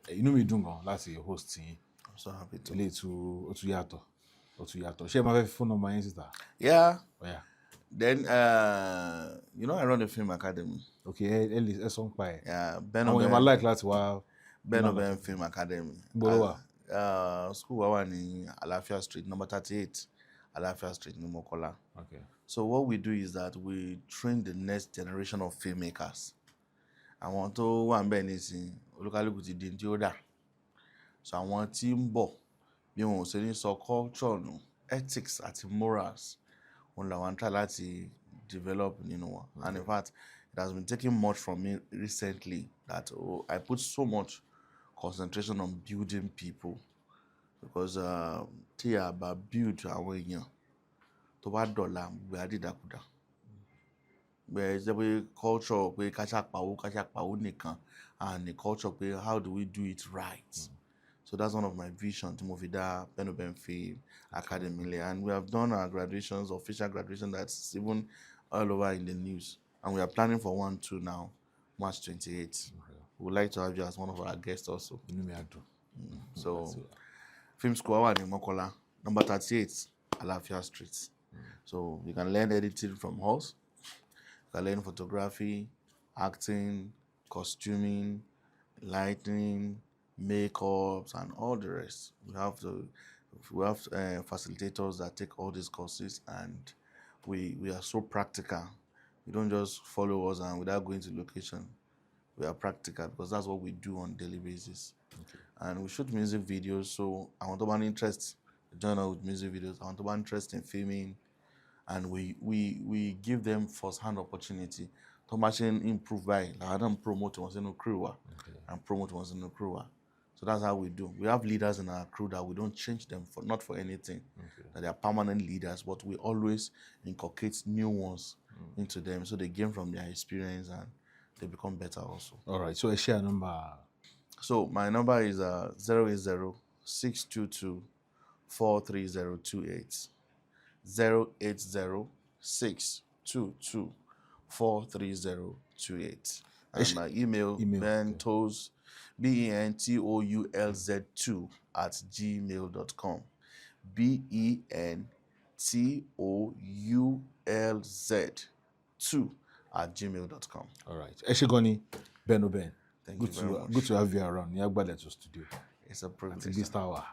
inú mi dùn gan láti host yín. I'm so happy to. Ilé ó tún yàtọ̀. Ṣé ẹ máa fẹ́ fún nọ́mbà yín síta? Yeah. Oh, yeah. Then I run a film academy. Okay, ẹ sọ ń pa ẹ̀. Yeah, àwọn èèyàn máa like láti wá. Ben Film Academy. Gbọ́dọ̀ wà. School wa wà ní Alafia Street, number 38, Alafia Street ní Mokola. Okay. So what we do is that we train the next generation of filmmakers. Àwọn tó wà ń bẹ̀ nísìn olúkálùkù ti di tí ó dà. So àwọn tí ń bọ̀ bí wọn ò ṣe ní sọ culture nù, ethics àti morals òun làwọn try láti develop nínú wọn. And in fact, it has been taking much from me recently that I put so much concentration on building people because tí a bá build àwọn èèyàn tó bá dọ̀la gbé àdìdàkudà. Bẹ́ẹ̀ jẹ́ pé culture pé ká ṣàpàwó nìkan, and the culture pé how do we do it right. So that's one of my visions tí mo fi dá Paimo Film Academy. And we have done our graduations, official graduation that's even all over in the news. And we are planning for one too now, March 28th. We would like to have you as one of our guests also. So, Film School wà ní Mọ́kọ́lá, number 38, Alafia Street. So you can learn editing from us. You can learn photography, acting, costuming, lighting, makeups, and all the rest. We have facilitators that take all these courses, and we are so practical. We don't just follow us and without going to location. We are practical because that's what we do on a daily basis. And we shoot music videos, so I want to have interest join us with music videos. I want to have interest in filming, and we give them first-hand opportunity to machine improve by. I don't promote once in a crew and promote once in a crew. So that's how we do. We have leaders in our crew that we don't change them not for anything. That they are permanent leaders, but we always inculcate new ones into them so they gain from their experience and they become better also. All right. So I share a number. So my number is 080-622-43028. 080-622-43028. And my email Bentouz, BENTOULZ2 @gmail.com. BENTOULZ2 @gmail.com. All right. Eshigoni Paimo. Thank you very much. Good to have you around. Yagbale to studio. It's a privilege. At this hour.